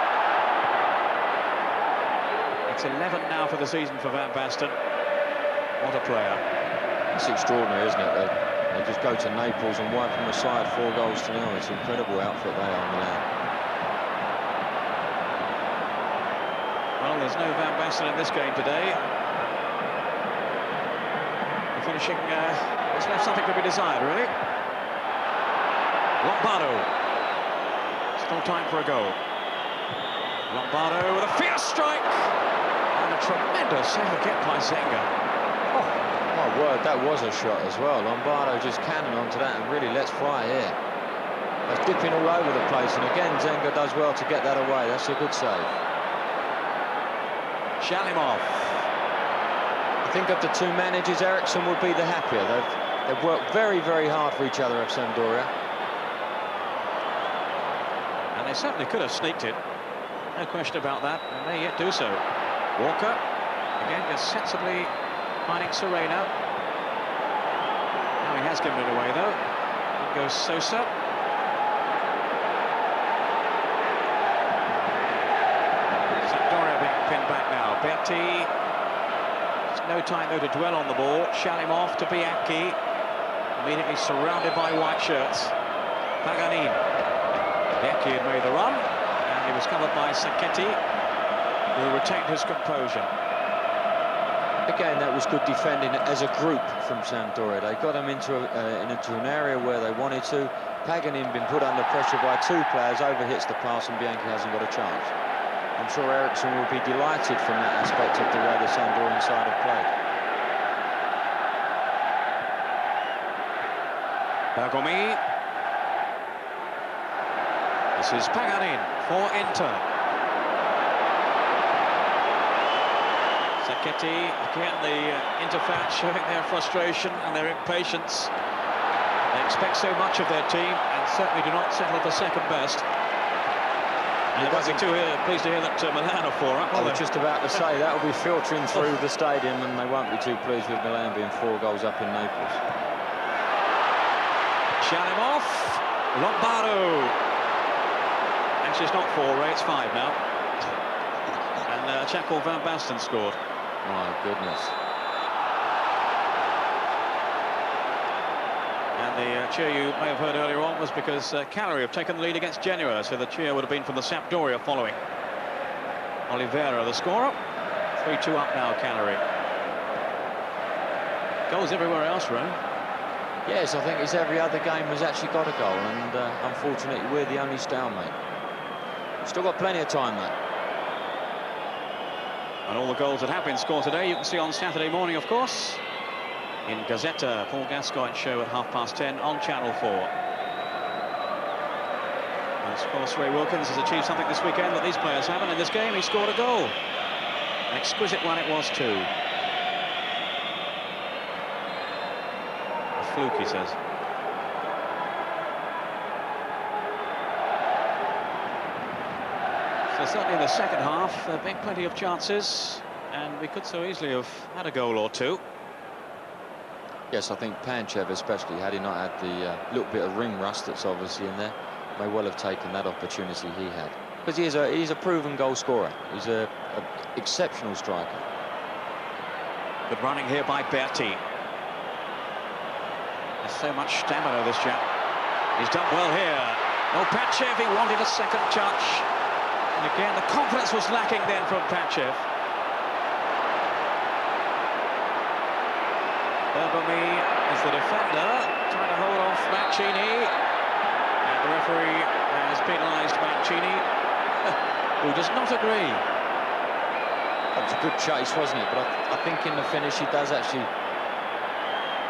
It's 11 now for the season for Van Basten. What a player. It's extraordinary, isn't it? They just go to Naples and wipe them aside 4 goals to 0. It's an incredible outfit they are, Milan. Well, there's no Van Basten in this game today. The finishing has left something to be desired, really. Lombardo. Still time for a goal. Lombardo with a fierce strike. And a tremendous save again by Zenga. Oh, my word, that was a shot as well. Lombardo just cannon onto that and really lets fly here. That's dipping all over the place, and again, Zenga does well to get that away. That's a good save. Shalimov. I think of the two managers, Eriksson would be the happier. They've worked very, very hard for each other at Sampdoria. And they certainly could have sneaked it. No question about that, and they yet do so. Walker, again, just sensibly finding Serena. Now he has given it away, though. In goes Sosa. Sampdoria being pinned back now. Berti. There's no time, though, to dwell on the ball. Shalimov to Bianchi. Immediately surrounded by white shirts. Paganin. Bianchi had made the run, and he was covered by Sacchetti, who retained his composure. Again, that was good defending as a group from Sampdoria. They got him into an area where they wanted to. Paganin been put under pressure by 2 players, overhits the pass, and Bianchi hasn't got a chance. I'm sure Eriksson will be delighted from that aspect of the way the Sampdorian side have played. Bergomi. This is Paganin for Inter. Sacchetti, again the Inter fans showing their frustration and their impatience. They expect so much of their team and certainly do not settle for second best. And I wasn't too pleased to hear that Milan are 4 up. I was just about to say that will be filtering through the stadium, and they won't be too pleased with Milan being 4 goals up in Naples. Shalimov, Lombardo. Actually, it's not 4, Ray, it's 5 now. And a chap called Van Basten scored. My goodness. And the cheer you may have heard earlier on was because Cagliari have taken the lead against Genoa, so the cheer would have been from the Sampdoria following. Oliveira, the scorer. 3-2 up now, Cagliari. Goals everywhere else, Ray. Yes, I think it's every other game has actually got a goal, and unfortunately we're the only stalemate. Still got plenty of time, though. And all the goals that have been scored today you can see on Saturday morning, of course, in Gazzetta, Paul Gascoigne's show at 10:30 on Channel 4. And of course, Ray Wilkins has achieved something this weekend that these players haven't. In this game, he scored a goal. An exquisite one it was too. A fluke, he says. So certainly in the second half, there have been plenty of chances, and we could so easily have had a goal or two. Yes, I think Panchev especially, had he not had the little bit of ring rust that's obviously in there, may well have taken that opportunity he had. Because he's a proven goal scorer. He's a exceptional striker. Good running here by Berti. There's so much stamina, this chap. He's done well here. Oh, Panchev, he wanted a second touch. And again, the confidence was lacking then from Panchev. Bergomi is the defender, trying to hold off Mancini. And the referee has penalised Mancini, who does not agree. That was a good chase, wasn't it? But I think in the finish he does actually,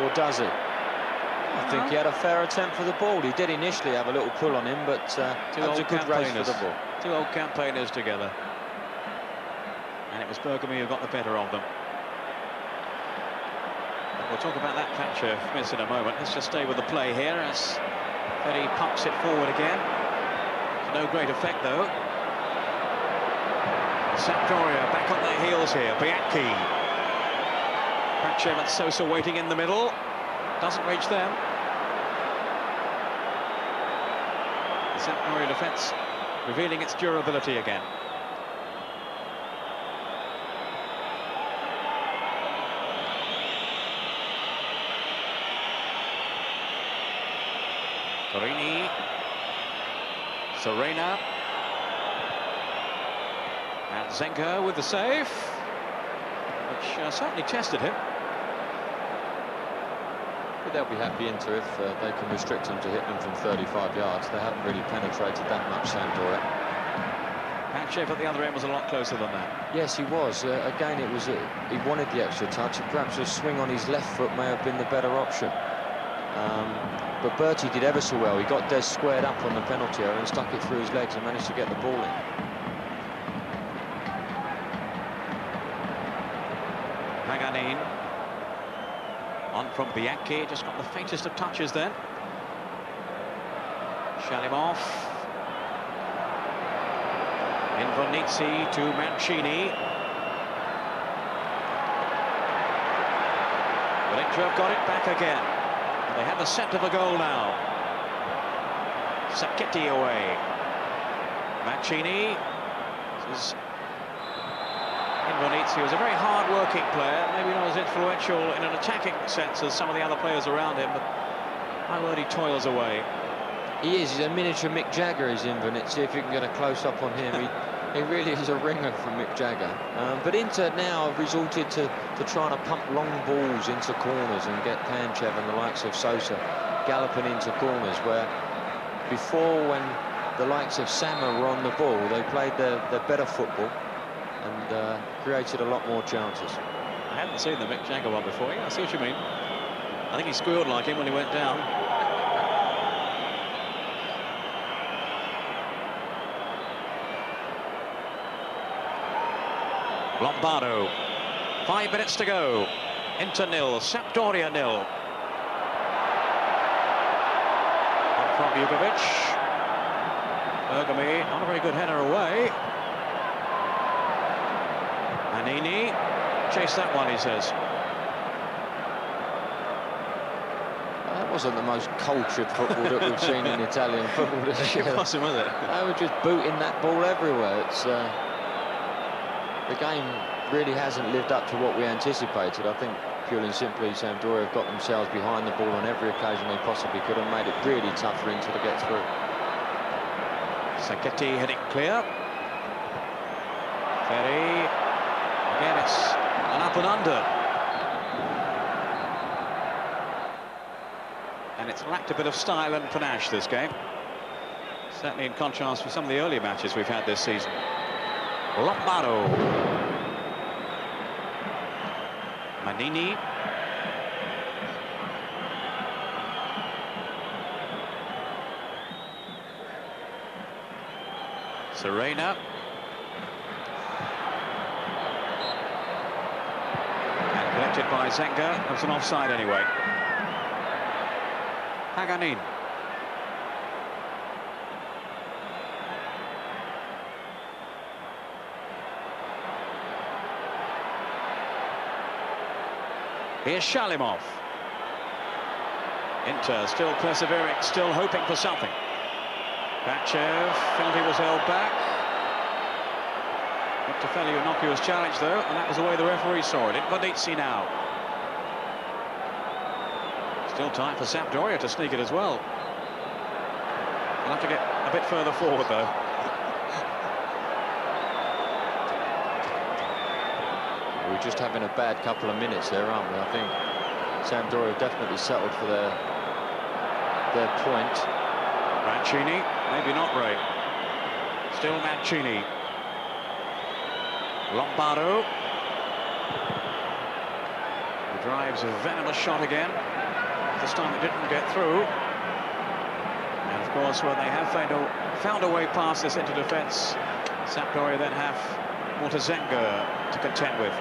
or does he? I think he had a fair attempt for the ball. He did initially have a little pull on him, but that was a good race for the ball. Two old campaigners together. And it was Bergomi who got the better of them. We'll talk about that Panchev miss in a moment. Let's just stay with the play here as Ferry pumps it forward again. To no great effect, though. Sampdoria back on their heels here. Bianchi. Panchev and Sosa waiting in the middle. Doesn't reach them. The Sampdoria defence revealing its durability again. Torini. Serena. And Zenga with the save, which certainly tested him. But they'll be happy Inter if they can restrict them to hit them from 35 yards. They haven't really penetrated that much, Sampdoria. Panchev at the other end was a lot closer than that. Yes, he was. Again, it was he wanted the extra touch. Perhaps a swing on his left foot may have been the better option. But Berti did ever so well. He got Des squared up on the penalty area and stuck it through his legs and managed to get the ball in. Paganin on from Bianchi, just got the faintest of touches then. Shalimov. Invernizzi to Mancini. But Inter have got it back again. They have the scent of a goal now. Sacchetti away. Mancini. This is Invernizzi was a very hard-working player, maybe not as influential in an attacking sense as some of the other players around him, but my word, he toils away. He is. He's a miniature Mick Jagger, is Invernizzi. If you can get a close-up on him, he really is a ringer from Mick Jagger. But Inter now have resorted to trying to pump long balls into corners and get Panchev and the likes of Sosa galloping into corners, where before, when the likes of Sammer were on the ball, they played their better football and created a lot more chances. I hadn't seen the Mick Jagger one before. Yeah, I see what you mean. I think he squealed like him when he went down. Lombardo. 5 minutes to go. Inter 0, Sampdoria 0. Up from Jugovic. Bergomi, not a very good header away. Manini, chase that one, he says. That wasn't the most cultured football that we've seen in Italian football this year. It wasn't, was it? They were just booting that ball everywhere. It's the game really hasn't lived up to what we anticipated. I think purely and simply Sampdoria have got themselves behind the ball on every occasion they possibly could and made it really tough for Inter to get through. Sacchetti heading clear. Ferry. Again, it's an up and under. And it's lacked a bit of style and panache, this game. Certainly in contrast with some of the earlier matches we've had this season. Lombardo. Manini. Serena. Intercepted by Zenga. It was an offside anyway. Paganin. Here's Shalimov. Inter still persevering, still hoping for something. Batchev, penalty was held back. Not to fail innocuous challenge though, and that was the way the referee saw it. Invernizzi now. Still time for Sampdoria to sneak it as well. They'll have to get a bit further forward though. We're just having a bad couple of minutes there, aren't we? I think Sampdoria have definitely settled for their point. Mancini, maybe not Ray. Still Mancini. Lombardo. He drives a venomous shot again. This time it didn't get through. And of course, when they have found a way past this into defence, Sampdoria then have Zenga to contend with.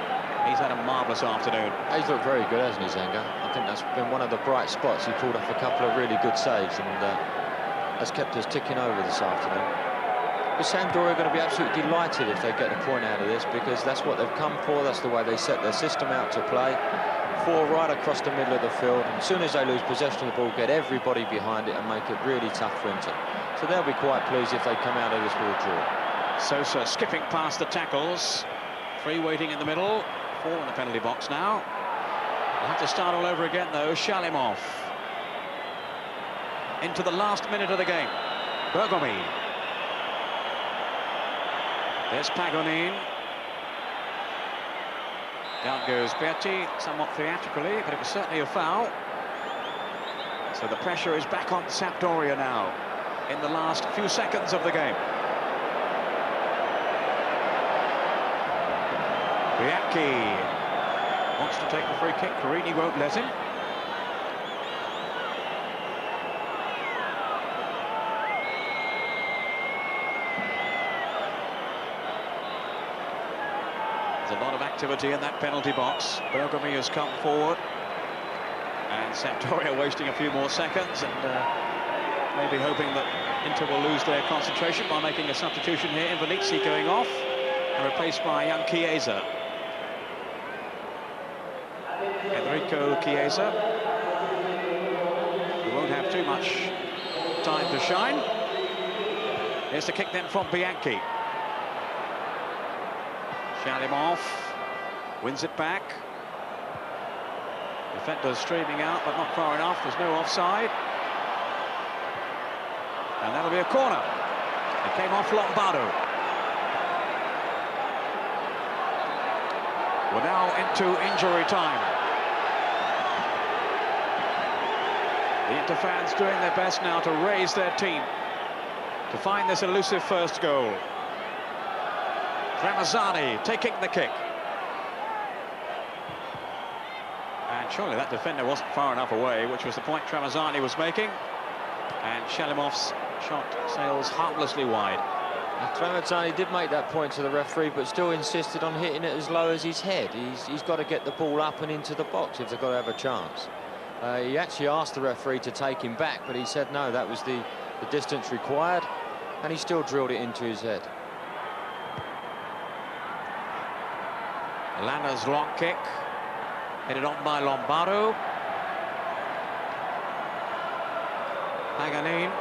He's had a marvellous afternoon. He's looked very good, hasn't he, Zenga? I think that's been one of the bright spots. He pulled off a couple of really good saves, and has kept us ticking over this afternoon. But Sampdoria are going to be absolutely delighted if they get a point out of this, because that's what they've come for. That's the way they set their system out to play. 4 right across the middle of the field, and as soon as they lose possession of the ball, get everybody behind it and make it really tough for Inter. So they'll be quite pleased if they come out of this with a draw. Sosa skipping past the tackles. 3 waiting in the middle. 4 in the penalty box now. We'll have to start all over again though. Shalimov into the last minute of the game. Bergomi. There's Paganin. Down goes Berti, somewhat theatrically, but it was certainly a foul. So the pressure is back on Sampdoria now in the last few seconds of the game. Bianchi wants to take the free kick. Carini won't let him. There's a lot of activity in that penalty box. Bergomi has come forward, and Sampdoria wasting a few more seconds, and maybe hoping that Inter will lose their concentration by making a substitution here. Invernizzi going off and replaced by young Chiesa. Enrico Chiesa, who won't have too much time to shine. Here's the kick then from Bianchi. Shalimov wins it back. Defenders streaming out, but not far enough. There's no offside. And that'll be a corner. It came off Lombardo. We're now into injury time. The Inter fans doing their best now to raise their team to find this elusive first goal. Ramazani taking the kick. And surely that defender wasn't far enough away, which was the point Ramazani was making. And Shalimov's shot sails harmlessly wide. Ramazani did make that point to the referee, but still insisted on hitting it as low as his head. He's got to get the ball up and into the box if they've got to have a chance. He actually asked the referee to take him back, but he said no, that was the distance required, and he still drilled it into his head. Lana's long kick, headed on by Lombardo. Paganin.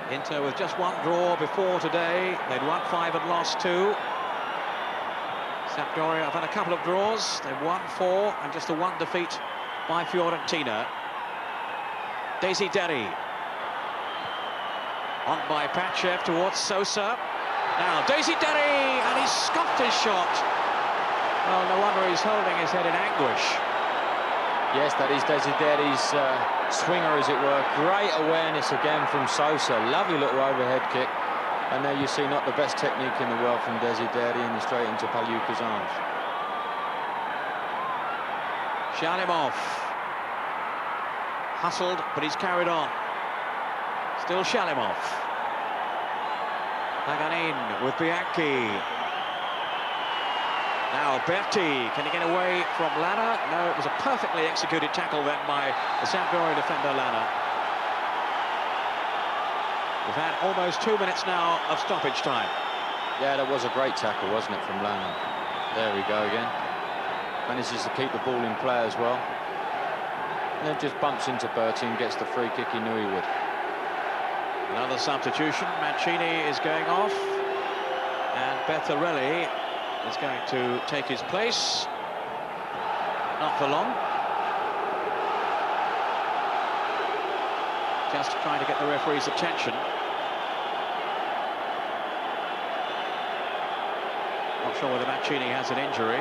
Inter with just 1 draw before today. They'd won 5 and lost 2. Sampdoria have had a couple of draws. They've won 4 and just the 1 defeat by Fiorentina. Desideri. On by Batchev towards Sosa. Now Desideri, and he's scuffed his shot. Oh, no wonder he's holding his head in anguish. Yes, that is Desideri's swinger, as it were. Great awareness again from Sosa. Lovely little overhead kick. And there you see not the best technique in the world from Desideri, and straight into Pagliuca's arms. Shalimov. Hustled, but he's carried on. Still Shalimov. Paganin with Bianchi. Now Berti, can he get away from Lana? No, it was a perfectly executed tackle then by the Sampdoria defender Lana. We've had almost 2 minutes now of stoppage time. Yeah, that was a great tackle, wasn't it, from Lana? There we go again. Manages to keep the ball in play as well. And then just bumps into Berti and gets the free kick he knew he would. Another substitution. Mancini is going off. And Bertarelli is going to take his place. Not for long. Just trying to get the referee's attention. Not sure whether Mancini has an injury.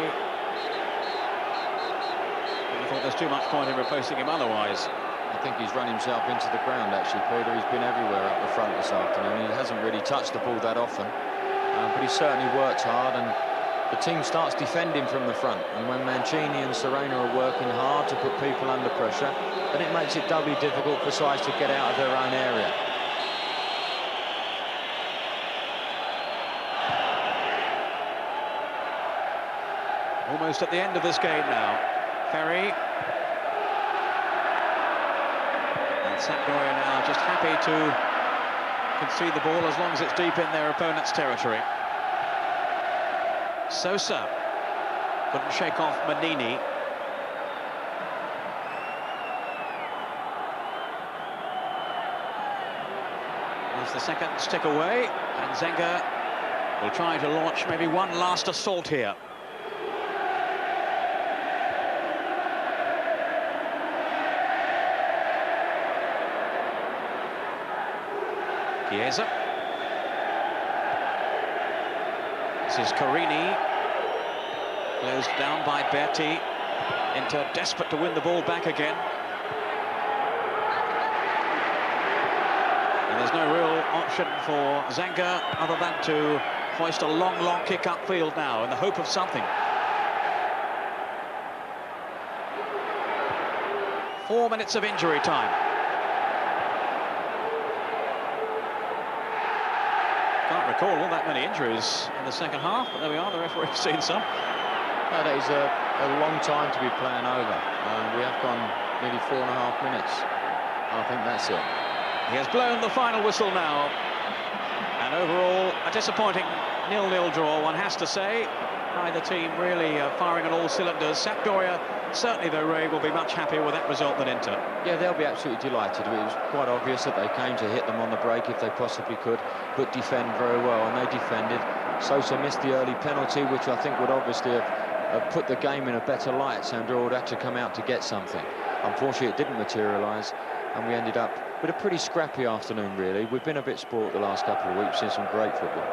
I thought there's too much point in replacing him otherwise. I think he's run himself into the ground, actually, Peter. He's been everywhere up the front this afternoon. He hasn't really touched the ball that often, but he certainly works hard, and the team starts defending from the front. And when Mancini and Serena are working hard to put people under pressure, then it makes it doubly difficult for sides to get out of their own area. Almost at the end of this game now. Ferry. And Sampdoria now just happy to concede the ball as long as it's deep in their opponent's territory. Sosa couldn't shake off Manini. There's the second stick away, and Zenga will try to launch maybe one last assault here. Chiesa. This is Carini. Closed down by Berti. Inter desperate to win the ball back again. And there's no real option for Zenga other than to hoist a long kick upfield now in the hope of something. 4 minutes of injury time. Can't recall all that many injuries in the second half, but there we are, the referee's seen some. No, that is a long time to be playing over. We have gone nearly 4.5 minutes. I think that's it. He has blown the final whistle now. And overall, a disappointing 0-0 draw, one has to say. Neither team really firing on all cylinders. Sampdoria, certainly though, Ray, will be much happier with that result than Inter. Yeah, they'll be absolutely delighted. It was quite obvious that they came to hit them on the break if they possibly could, but defend very well, and they defended. Sosa missed the early penalty, which I think would obviously have put the game in a better light. Sampdoria would have to come out to get something. Unfortunately, it didn't materialise, and we ended up with a pretty scrappy afternoon, really. We've been a bit spoilt the last couple of weeks, seen some great football.